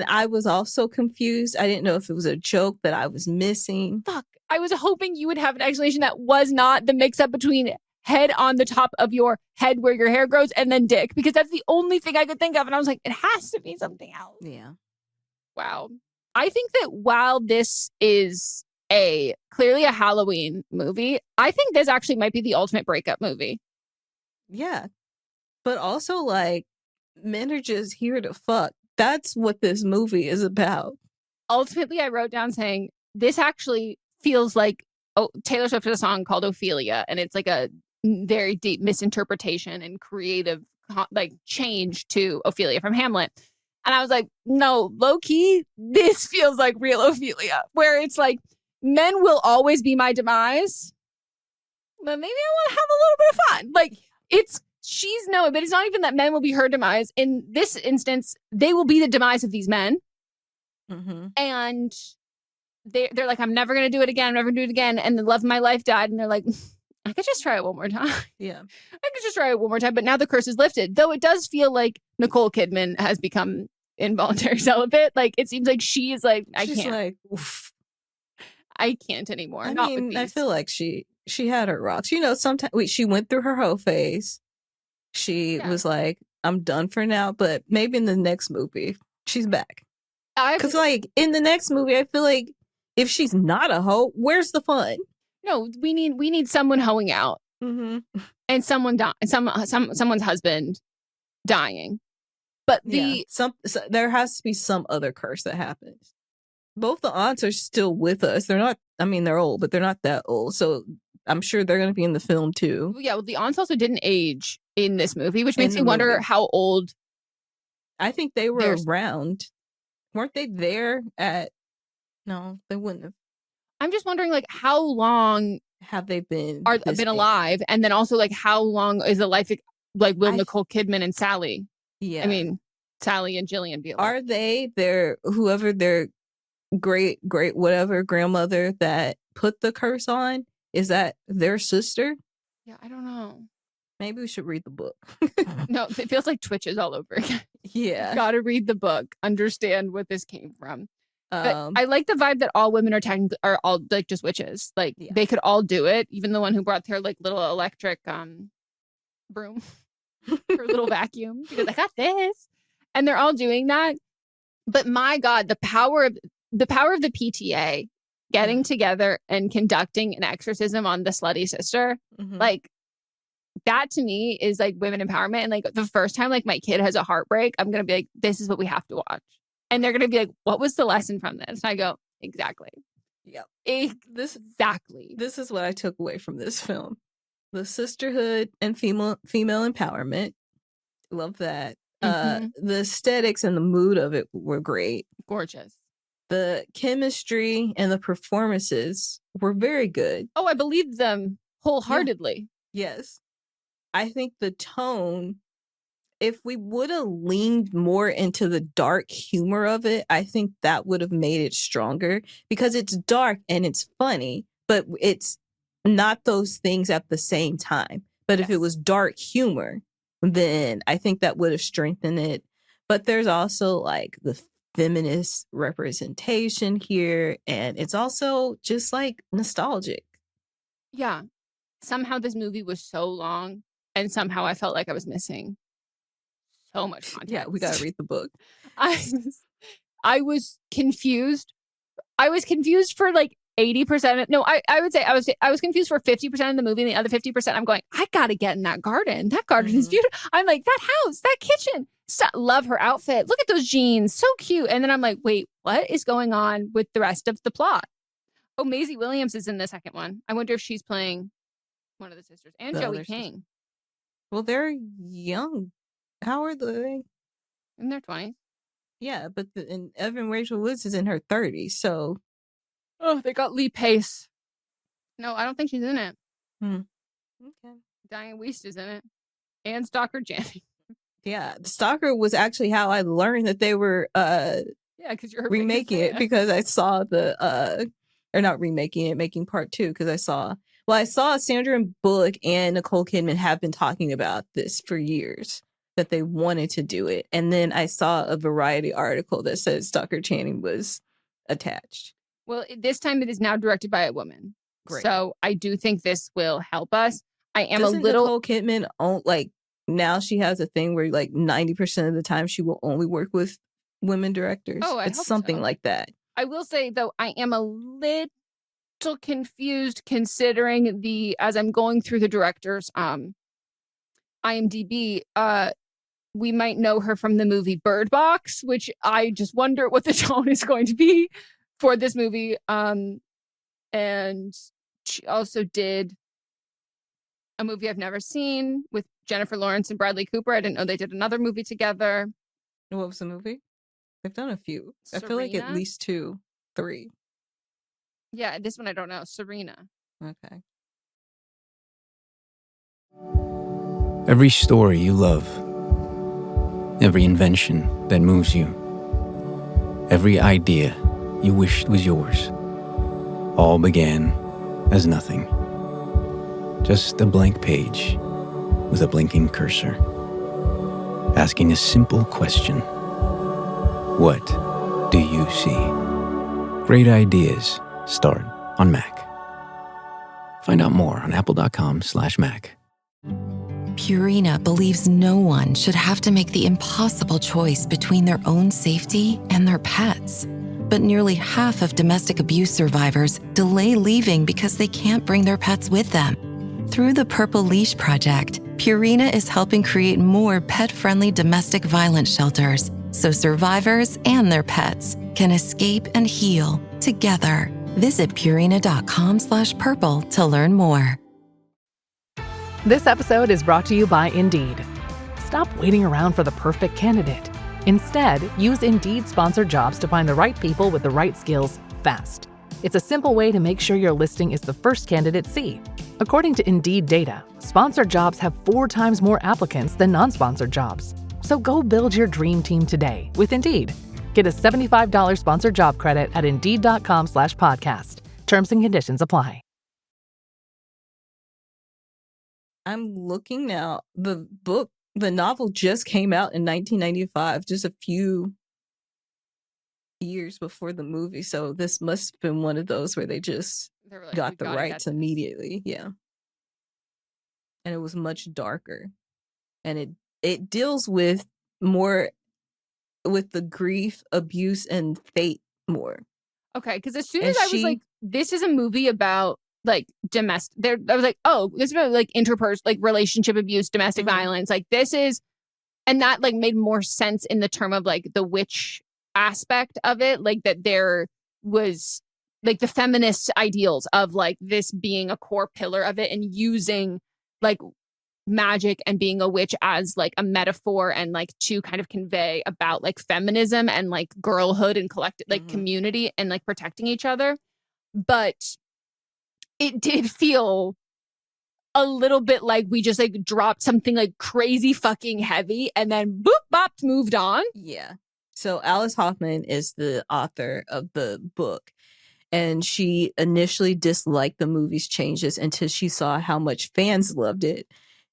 I was also confused. I didn't know if it was a joke that I was missing. Fuck. I was hoping you would have an explanation that was not the mix up between head on the top of your head where your hair grows and then dick, because that's the only thing I could think of. And I was like, it has to be something else. Yeah. Wow. I think that while this is clearly a Halloween movie, I think this actually might be the ultimate breakup movie. Yeah. But also, like, men are just here to fuck. That's what this movie is about. Ultimately, I wrote down saying, this actually feels like Taylor Swift has a song called Ophelia, and it's like a very deep misinterpretation and creative like change to Ophelia from Hamlet. And I was like, no, low key, this feels like real Ophelia, where it's like, men will always be my demise, but maybe I want to have a little bit of fun. Like, but it's not even that men will be her demise. In this instance, they will be the demise of these men. And they're like, I'm never going to do it again. I'm never going to do it again. And the love of my life died. And they're like, I could just try it one more time. Yeah. I could just try it one more time. But now the curse is lifted. Though it does feel like Nicole Kidman has become involuntary celibate. Like, it seems like she is like, I can't. Like, oof. I can't anymore. I feel like she had her rocks. Sometimes she went through her hoe phase. She was like, I'm done for now. But maybe in the next movie, she's back. Because like in the next movie, I feel like if she's not a hoe, where's the fun? No, we need someone hoeing out, and someone someone's husband dying. But there has to be some other curse that happens. Both the aunts are still with us. They're not. I mean, they're old, but they're not that old. So I'm sure they're going to be in the film too. Yeah, well, the aunts also didn't age in this movie, which makes me wonder how old. I think they were around. Weren't they there at? No, they wouldn't have. I'm just wondering, like, how long have they been alive? And then also, like, how long is the life, like, will Nicole Kidman and Sally? Yeah. I mean, Sally and Jillian be alive. Are they whoever their great whatever grandmother that put the curse on? Is that their sister? Yeah, I don't know. Maybe we should read the book. No, it feels like Twitches all over again. Yeah. Got to read the book, understand what this came from. But I like the vibe that all women are all like just witches. Like they could all do it. Even the one who brought their like little electric broom, her little vacuum, because I got this, and they're all doing that. But my God, the power of the PTA getting together and conducting an exorcism on the slutty sister, like that to me is like women empowerment. And like the first time like my kid has a heartbreak, I'm gonna be like, this is what we have to watch. And they're going to be like, what was the lesson from this? And I go, exactly. Yep. Exactly. This is what I took away from this film. The sisterhood and female empowerment. Love that. The aesthetics and the mood of it were great. Gorgeous. The chemistry and the performances were very good. Oh, I believed them wholeheartedly. Yeah. Yes. I think the tone, if we would have leaned more into the dark humor of it, I think that would have made it stronger, because it's dark and it's funny, but it's not those things at the same time. But if it was dark humor, then I think that would have strengthened it. But there's also like the feminist representation here, and it's also just like nostalgic. Yeah. Somehow this movie was so long, and somehow I felt like I was missing so much context. Yeah, we gotta read the book. I was confused. I was confused for like 80%. No, I would say I was confused for 50% of the movie, and the other 50% I'm going, I gotta get in that garden. That garden is beautiful. I'm like, that house, that kitchen. Love her outfit. Look at those jeans. So cute. And then I'm like, wait, what is going on with the rest of the plot? Oh, Maisie Williams is in the second one. I wonder if she's playing one of the sisters. And Joey King. Well, they're young. How are they? In their 20s. Yeah, but and Evan Rachel Woods is in her 30s, so. Oh, they got Lee Pace. No, I don't think she's in it. Okay. Diane Wiest is in it. And Stalker Janning. Yeah, Stalker was actually how I learned that they were because you're remaking it, because I saw or not remaking it, making part 2, because I saw Sandra and Bullock and Nicole Kidman have been talking about this for years, that they wanted to do it. And then I saw a Variety article that says Stalker Channing was attached. Well, this time it is now directed by a woman. Great. So I do think this will help us. I am Doesn't a little... Nicole Kidman, now she has a thing where like 90% of the time she will only work with women directors. Oh, I it's hope something so. like that. I will say, though, I am a little confused considering as I'm going through the director's IMDb, we might know her from the movie Bird Box, which I just wonder what the tone is going to be for this movie. And she also did a movie I've never seen with Jennifer Lawrence and Bradley Cooper. I didn't know they did another movie together. What was the movie? They've done a few. Serena? I feel like at least 2, 3. Yeah, this one I don't know. Serena. Okay. Every story you love, every invention that moves you, every idea you wished was yours, all began as nothing. Just a blank page with a blinking cursor, asking a simple question. What do you see? Great ideas start on Mac. Find out more on apple.com/Mac. Purina believes no one should have to make the impossible choice between their own safety and their pets. But nearly half of domestic abuse survivors delay leaving because they can't bring their pets with them. Through the Purple Leash Project, Purina is helping create more pet-friendly domestic violence shelters so survivors and their pets can escape and heal together. Visit Purina.com/purple to learn more. This episode is brought to you by Indeed. Stop waiting around for the perfect candidate. Instead, use Indeed sponsored jobs to find the right people with the right skills fast. It's a simple way to make sure your listing is the first candidates see. According to Indeed data, sponsored jobs have 4 times more applicants than non-sponsored jobs. So go build your dream team today with Indeed. Get a $75 sponsored job credit at Indeed.com/podcast. Terms and conditions apply. I'm looking now. The novel just came out in 1995, just a few years before the movie. So this must have been one of those where they just like, got the rights immediately. Yeah. And it was much darker. And it deals with more with the grief, abuse, and fate more. Okay, because as soon as I was like, this is a movie about like domestic, I was like, oh, this is about like interpersonal, like relationship abuse, domestic violence. Like this is, and that like made more sense in the term of like the witch aspect of it. Like that there was like the feminist ideals of like this being a core pillar of it and using like magic and being a witch as like a metaphor and like to kind of convey about like feminism and like girlhood and collective like community and like protecting each other. But it did feel a little bit like we just like dropped something like crazy fucking heavy and then boop bopped moved on. Yeah. So Alice Hoffman is the author of the book. And she initially disliked the movie's changes until she saw how much fans loved it.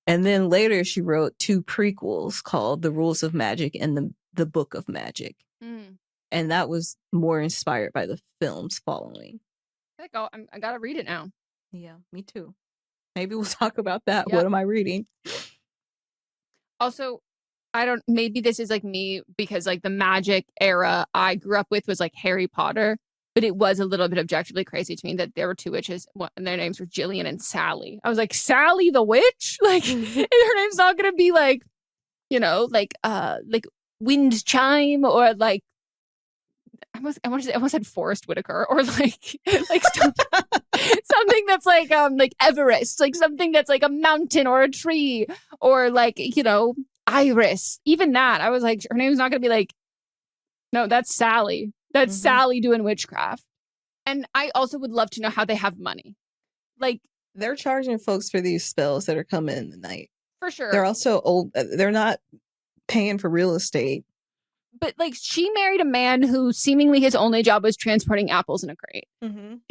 And then later she wrote 2 prequels called The Rules of Magic and the Book of Magic. And that was more inspired by the films following. I gotta read it now. Yeah, me too. Maybe we'll talk about that. Yep. What am I reading? Also, maybe this is like me because like the magic era I grew up with was like Harry Potter. But it was a little bit objectively crazy to me that there were 2 witches and their names were Jillian and Sally. I was like, Sally the witch? Like, and her name's not going to be like, you know, like Wind Chime or like, I almost said Forrest Whitaker or like something that's like Everest, like something that's like a mountain or a tree or like, you know, Iris. Even that, I was like, her name's not going to be like, no, that's Sally. That's Sally doing witchcraft. And I also would love to know how they have money. Like, they're charging folks for these spells that are coming in the night. For sure. They're also old. They're not paying for real estate. But like, she married a man who seemingly his only job was transporting apples in a crate.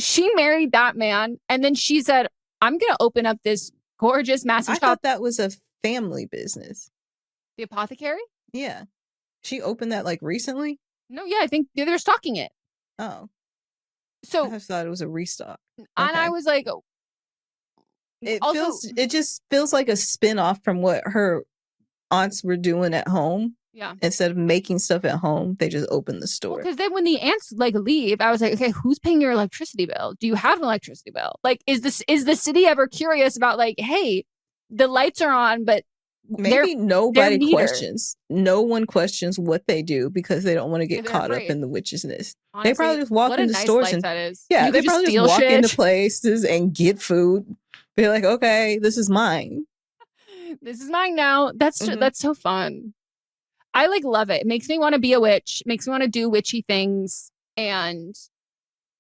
She married that man. And then she said, I'm going to open up this gorgeous massive shop. I thought that was a family business. The apothecary? Yeah. She opened that like recently? No, yeah, I think they're stocking it. Oh. So I just thought it was a restock. And I was like, it just feels like a spin-off from what her aunts were doing at home. Yeah. Instead of making stuff at home, they just opened the store. Because then when the aunts like leave, I was like, okay, who's paying your electricity bill? Do you have an electricity bill? Like, is the city ever curious about like, hey, the lights are on, but maybe nobody questions. No one questions what they do because they don't want to get caught up in the witch's nest. Honestly, they probably just walk into stores and that is. Yeah, they probably just walk into places and get food. They're like, okay, this is mine. This is mine now. That's so fun. I like love it. It makes me want to be a witch. Makes me want to do witchy things. And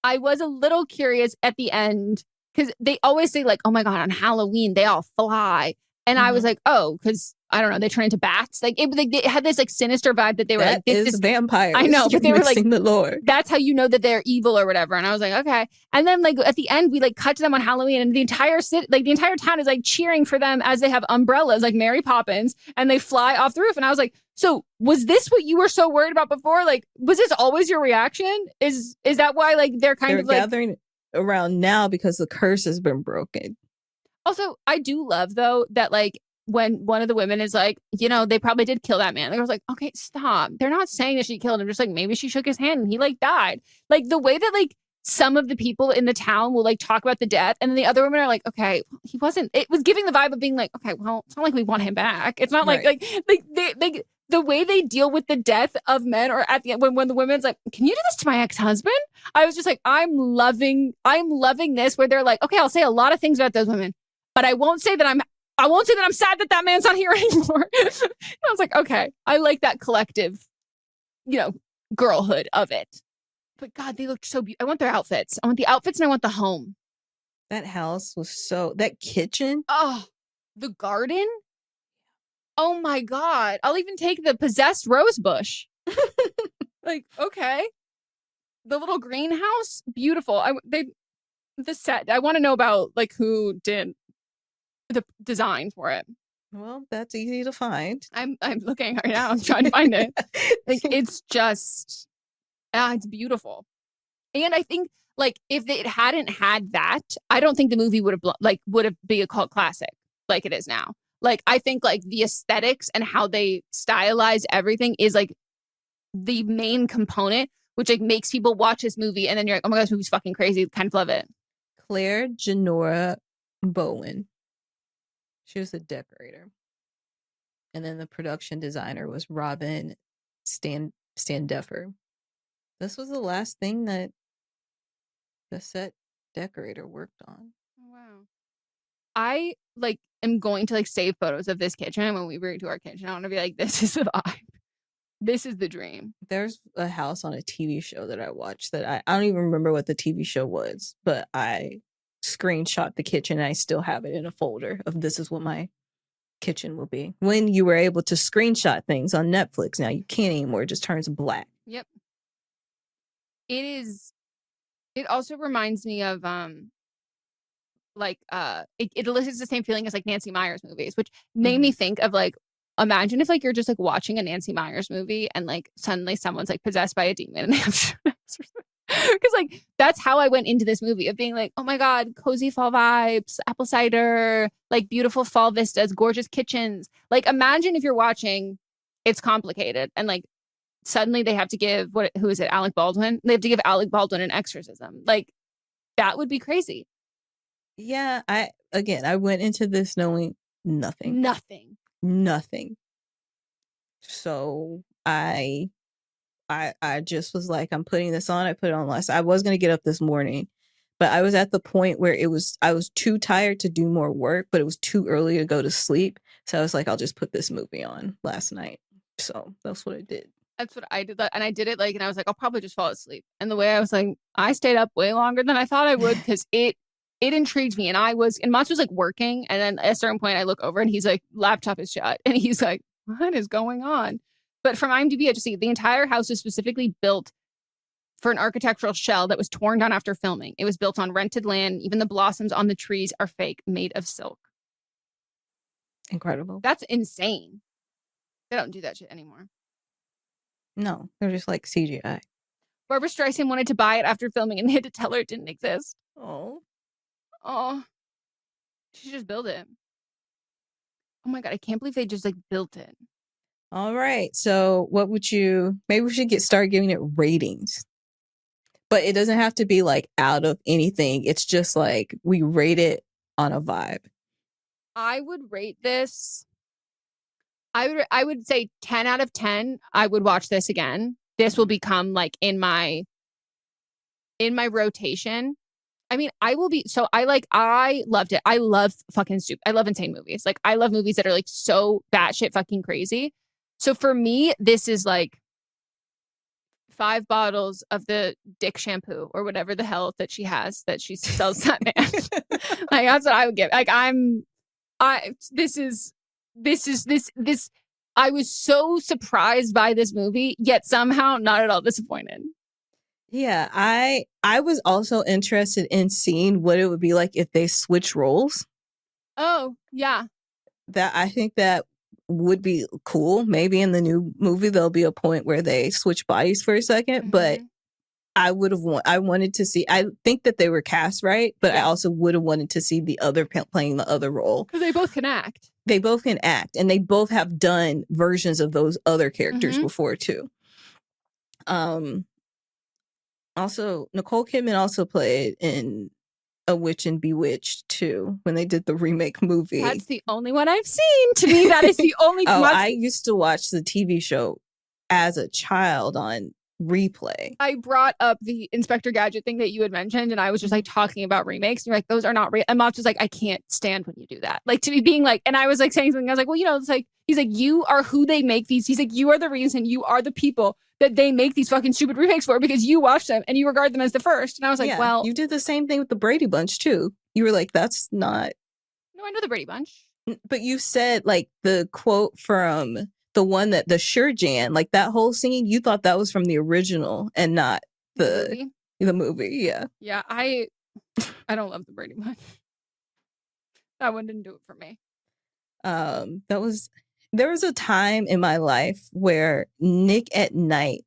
I was a little curious at the end because they always say like, oh my God, on Halloween, they all fly. And I was like, oh, because I don't know, they turn into bats. Like it had this like sinister vibe that they were that like, this is vampires. I know, but they were like, the lore. That's how you know that they're evil or whatever. And I was like, okay. And then like at the end, we like cut to them on Halloween, and the entire city, like the entire town is like cheering for them as they have umbrellas, like Mary Poppins, and they fly off the roof. And I was like, so was this what you were so worried about before? Like, was this always your reaction? Is that why like they're kind of like gathering around now because the curse has been broken? Also, I do love, though, that, like, when one of the women is like, you know, they probably did kill that man. Like, I was like, okay, stop. They're not saying that she killed him. Just like, maybe she shook his hand and he, like, died. Like, the way that, like, some of the people in the town will, like, talk about the death. And then the other women are like, okay, he wasn't. It was giving the vibe of being like, okay, well, it's not like we want him back. It's not like they the way they deal with the death of men, or at the end when the women's like, can you do this to my ex-husband? I was just like, I'm loving this, where they're like, okay, I'll say a lot of things about those women, but I won't say that I'm sad that man's not here anymore. I was like, okay, I like that collective, you know, girlhood of it. But God, they looked so beautiful. I want their outfits. I want the outfits and I want the home. That house was that kitchen. Oh, the garden. Oh my God. I'll even take the possessed rose bush. Like, okay. The little greenhouse, beautiful. The set. I want to know about like who did the design for it. Well, that's easy to find. I'm looking right now. I'm trying to find it. Like, it's just, it's beautiful. And I think like if it hadn't had that, I don't think the movie would have been a cult classic like it is now. Like, I think like the aesthetics and how they stylize everything is like the main component, which like makes people watch this movie and then you're like, oh my God, this movie's fucking crazy. Kind of love it. Claire Janora Bowen. She was the decorator. And then the production designer was Robin Standeffer. This was the last thing that the set decorator worked on. Wow. I like am going to like save photos of this kitchen when we bring it to our kitchen. I want to be like, this is the vibe. This is the dream. There's a house on a TV show that I watched that I don't even remember what the TV show was, but I screenshot the kitchen and I still have it in a folder of this is what my kitchen will be. When you were able to screenshot things on Netflix, now you can't anymore. It just turns black. Yep. It also reminds me of it elicits the same feeling as like Nancy Meyers movies, which made me think of like, imagine if like you're just like watching a Nancy Meyers movie and like suddenly someone's like possessed by a demon and they have to because like that's how I went into this movie of being like, oh my God, cozy fall vibes, apple cider, like beautiful fall vistas, gorgeous kitchens. Like imagine if you're watching It's Complicated and like suddenly they have to give who is it, Alec Baldwin? They have to give Alec Baldwin an exorcism. Like that would be crazy. Yeah, I went into this knowing nothing. So I just was like, I'm putting this on. I put it on last. I was going to get up this morning, but I was at the point where I was too tired to do more work, but it was too early to go to sleep. So I was like, I'll just put this movie on last night. So that's what I did. That's what I did. And I did it like, and I was like, I'll probably just fall asleep. And the way I was like, I stayed up way longer than I thought I would because it intrigued me. And Mats was like working. And then at a certain point I look over and he's like, laptop is shut. And he's like, what is going on? But from IMDb, I just see the entire house is specifically built for an architectural shell that was torn down after filming. It was built on rented land. Even the blossoms on the trees are fake, made of silk. Incredible. That's insane. They don't do that shit anymore. No, they're just like CGI. Barbara Streisand wanted to buy it after filming and they had to tell her it didn't exist. Oh. She should just build it. Oh my God, I can't believe they just like built it. All right. So maybe we should start giving it ratings. But it doesn't have to be like out of anything. It's just like we rate it on a vibe. I would rate this. I would say 10 out of 10. I would watch this again. This will become like in my rotation. I mean, I loved it. I love fucking stupid. I love insane movies. Like I love movies that are like so batshit fucking crazy. So for me, this is like 5 bottles of the dick shampoo or whatever the hell that she has that she sells that man. Like that's what I would give. Like I was so surprised by this movie, yet somehow not at all disappointed. Yeah, I was also interested in seeing what it would be like if they switch roles. Oh, yeah. I think that would be cool. Maybe in the new movie there'll be a point where they switch bodies for a second, but I wanted to see. I think that they were cast right, but I also would have wanted to see the other playing the other role because they both can act. They both can act, and they both have done versions of those other characters before too. Also, Nicole Kidman also played in A Witch and Bewitched too when they did the remake movie. That's the only one I've seen. To me, that is the only. I used to watch the TV show as a child on replay. I brought up the Inspector Gadget thing that you had mentioned, and I was just like talking about remakes. And you're like, those are not real. And Mom's just like, I can't stand when you do that. Like to me being like, and I was like saying something. I was like, well, it's like, he's like, you are who they make these. He's like, you are the reason. You are the people that they make these fucking stupid remakes for because you watched them and you regard them as the first. And I was like, well, you did the same thing with the Brady Bunch too. You were like, that's not. No, I know the Brady Bunch. But you said like the quote from the one that the Sure Jan, like that whole scene, you thought that was from the original and not the movie. Yeah. Yeah, I don't love the Brady Bunch. That one didn't do it for me. There was a time in my life where Nick at Night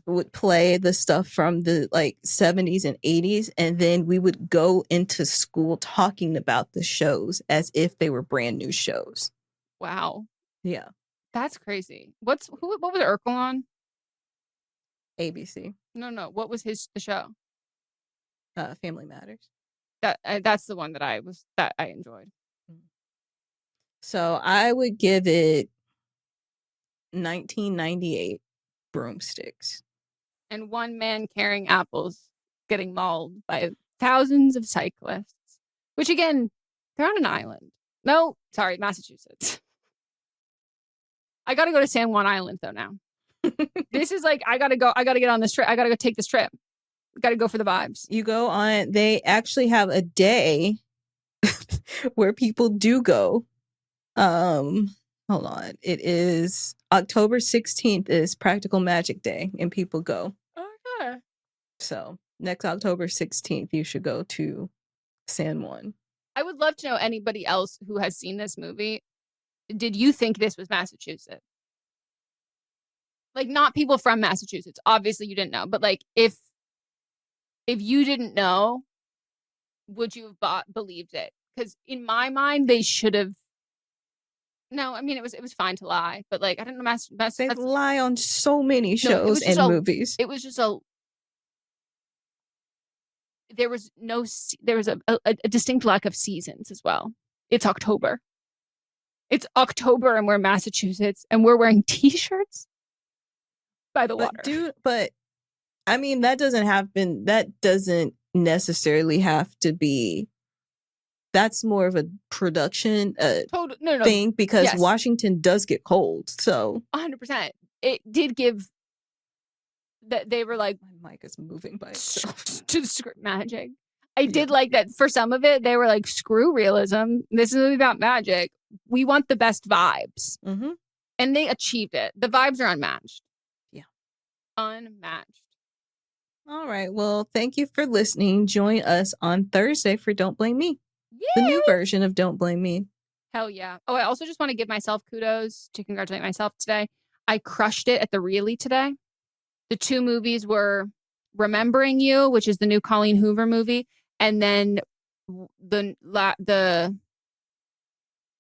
would play the stuff from the like 70s and 80s, and then we would go into school talking about the shows as if they were brand new shows. Wow. Yeah. That's crazy. What was Urkel on? ABC. No. What was the show? Family Matters. That's the one that I enjoyed. So I would give it 1998 Broomsticks. And one man carrying apples getting mauled by thousands of cyclists. Which again, they're on an island. No, sorry, Massachusetts. I gotta go to San Juan Island though now. This is like I gotta get on this trip. I gotta go take this trip. Gotta go for the vibes. You go on, they actually have a day where people do go. Hold on. It is October 16th is Practical Magic Day and people go. Okay. So next October 16th, you should go to San Juan. I would love to know anybody else who has seen this movie. Did you think this was Massachusetts? Like, not people from Massachusetts. Obviously, you didn't know. But, like, if you didn't know, would you have believed it? Because in my mind, they should have. No, I mean, it was fine to lie. But, like, I don't know. They lie on so many shows and movies. It was just there was a distinct lack of seasons as well. It's October. It's October and we're in Massachusetts and we're wearing t-shirts by the water. But I mean, that doesn't necessarily have to be, that's more of a production thing because Washington does get cold. So 100%. It did give that they were like, my mic is moving by itself. To script magic. I did like that for some of it. They were like, screw realism. This is about magic. We want the best vibes. Mm-hmm. And they achieved it. The vibes are unmatched. Yeah. Unmatched. All right. Well, thank you for listening. Join us on Thursday for Don't Blame Me. Yay! The new version of Don't Blame Me. Hell yeah. Oh, I also just want to give myself kudos to congratulate myself today. I crushed it at the Really today. The two movies were Remembering You, which is the new Colleen Hoover movie, and then the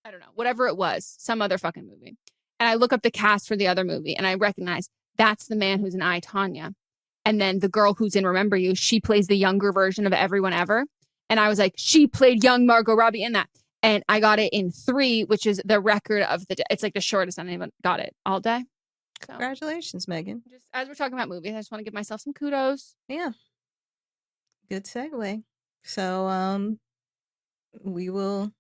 I don't know, whatever it was, some other fucking movie. And I look up the cast for the other movie and I recognize that's the man who's in I, Tonya. And then the girl who's in Remember You, she plays the younger version of Everyone Ever. And I was like, she played young Margot Robbie in that. And I got it in 3, which is the record of the day. It's like the shortest anyone got it all day. So, congratulations, Megan. Just as we're talking about movies, I just want to give myself some kudos. Yeah. Good segue. So we will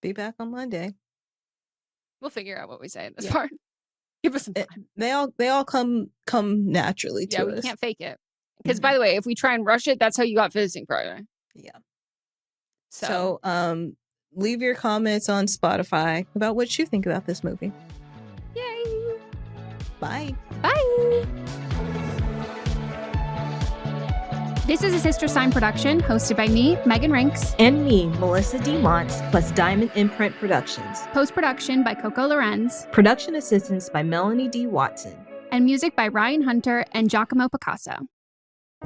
be back on Monday. We'll figure out what we say in this part. Give us some time. They all come naturally to us. Yeah, we can't fake it. Because by the way, if we try and rush it, that's how you got Visiting Friday. Yeah. So leave your comments on Spotify about what you think about this movie. Yay. Bye. Bye. This is a Sister Sign production hosted by me, Megan Rinks. And me, Melissa D. Montz, plus Diamond Imprint Productions. Post-production by Coco Lorenz. Production assistance by Melanie D. Watson. And music by Ryan Hunter and Giacomo Picasso.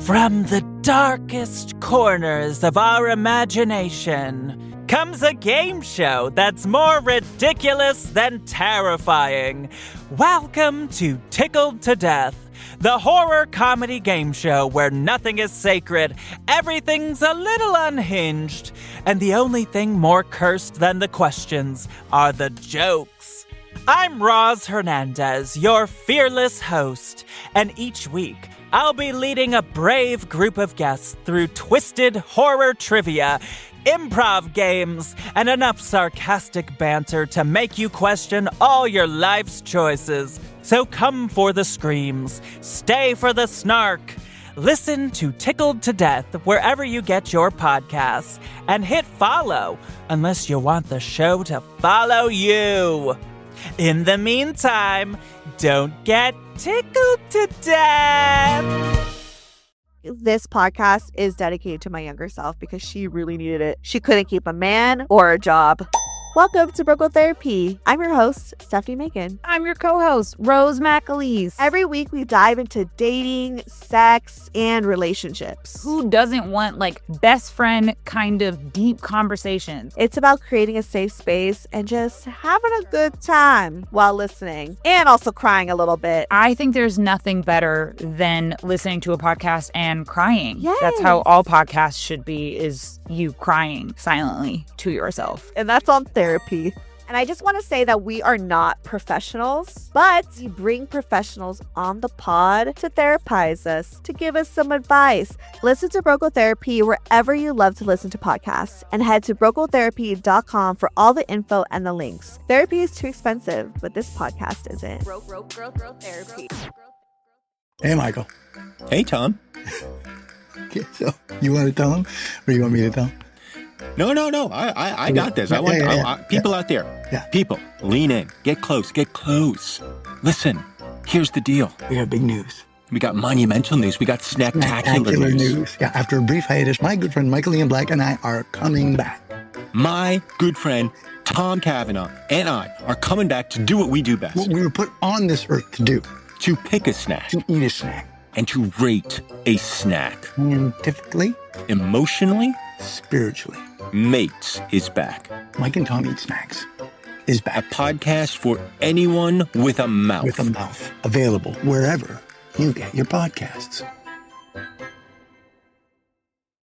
From the darkest corners of our imagination comes a game show that's more ridiculous than terrifying. Welcome to Tickled to Death, the horror comedy game show where nothing is sacred, everything's a little unhinged, and the only thing more cursed than the questions are the jokes. I'm Roz Hernandez, your fearless host, and each week I'll be leading a brave group of guests through twisted horror trivia, improv games, and enough sarcastic banter to make you question all your life's choices. So come for the screams, stay for the snark. Listen to Tickled to Death wherever you get your podcasts, and hit follow unless you want the show to follow you. In the meantime, don't get tickled to death. This podcast is dedicated to my younger self because she really needed it. She couldn't keep a man or a job. Welcome to Broco Therapy. I'm your host, Stephanie Meghan. I'm your co-host, Rose McAleese. Every week we dive into dating, sex, and relationships. Who doesn't want best friend kind of deep conversations? It's about creating a safe space and just having a good time while listening and also crying a little bit. I think there's nothing better than listening to a podcast and crying. Yes. That's how all podcasts should be, is you crying silently to yourself. And that's on therapy. And I just want to say that we are not professionals, but we bring professionals on the pod to therapize us, to give us some advice. Listen to Broco Therapy wherever you love to listen to podcasts, and head to brocotherapy.com for all the info and the links. Therapy is too expensive, but this podcast isn't. Broco Therapy. Hey, Michael. Hey, Tom. Okay, so you want to tell him, or you want me to tell him? No. I got this. People out there. Yeah. People, lean in. Get close. Listen, here's the deal. We got big news. We got monumental news. We got snacktacular news. Yeah, after a brief hiatus, my good friend Michael Ian Black and I are coming back. My good friend Tom Cavanaugh and I are coming back to do what we do best. What we were put on this earth to do. To pick a snack. To eat a snack. And to rate a snack. Scientifically. Emotionally. Spiritually. Mates is back. Mike and Tom Eat Snacks is back. A podcast for anyone with a mouth. With a mouth. Available wherever you get your podcasts.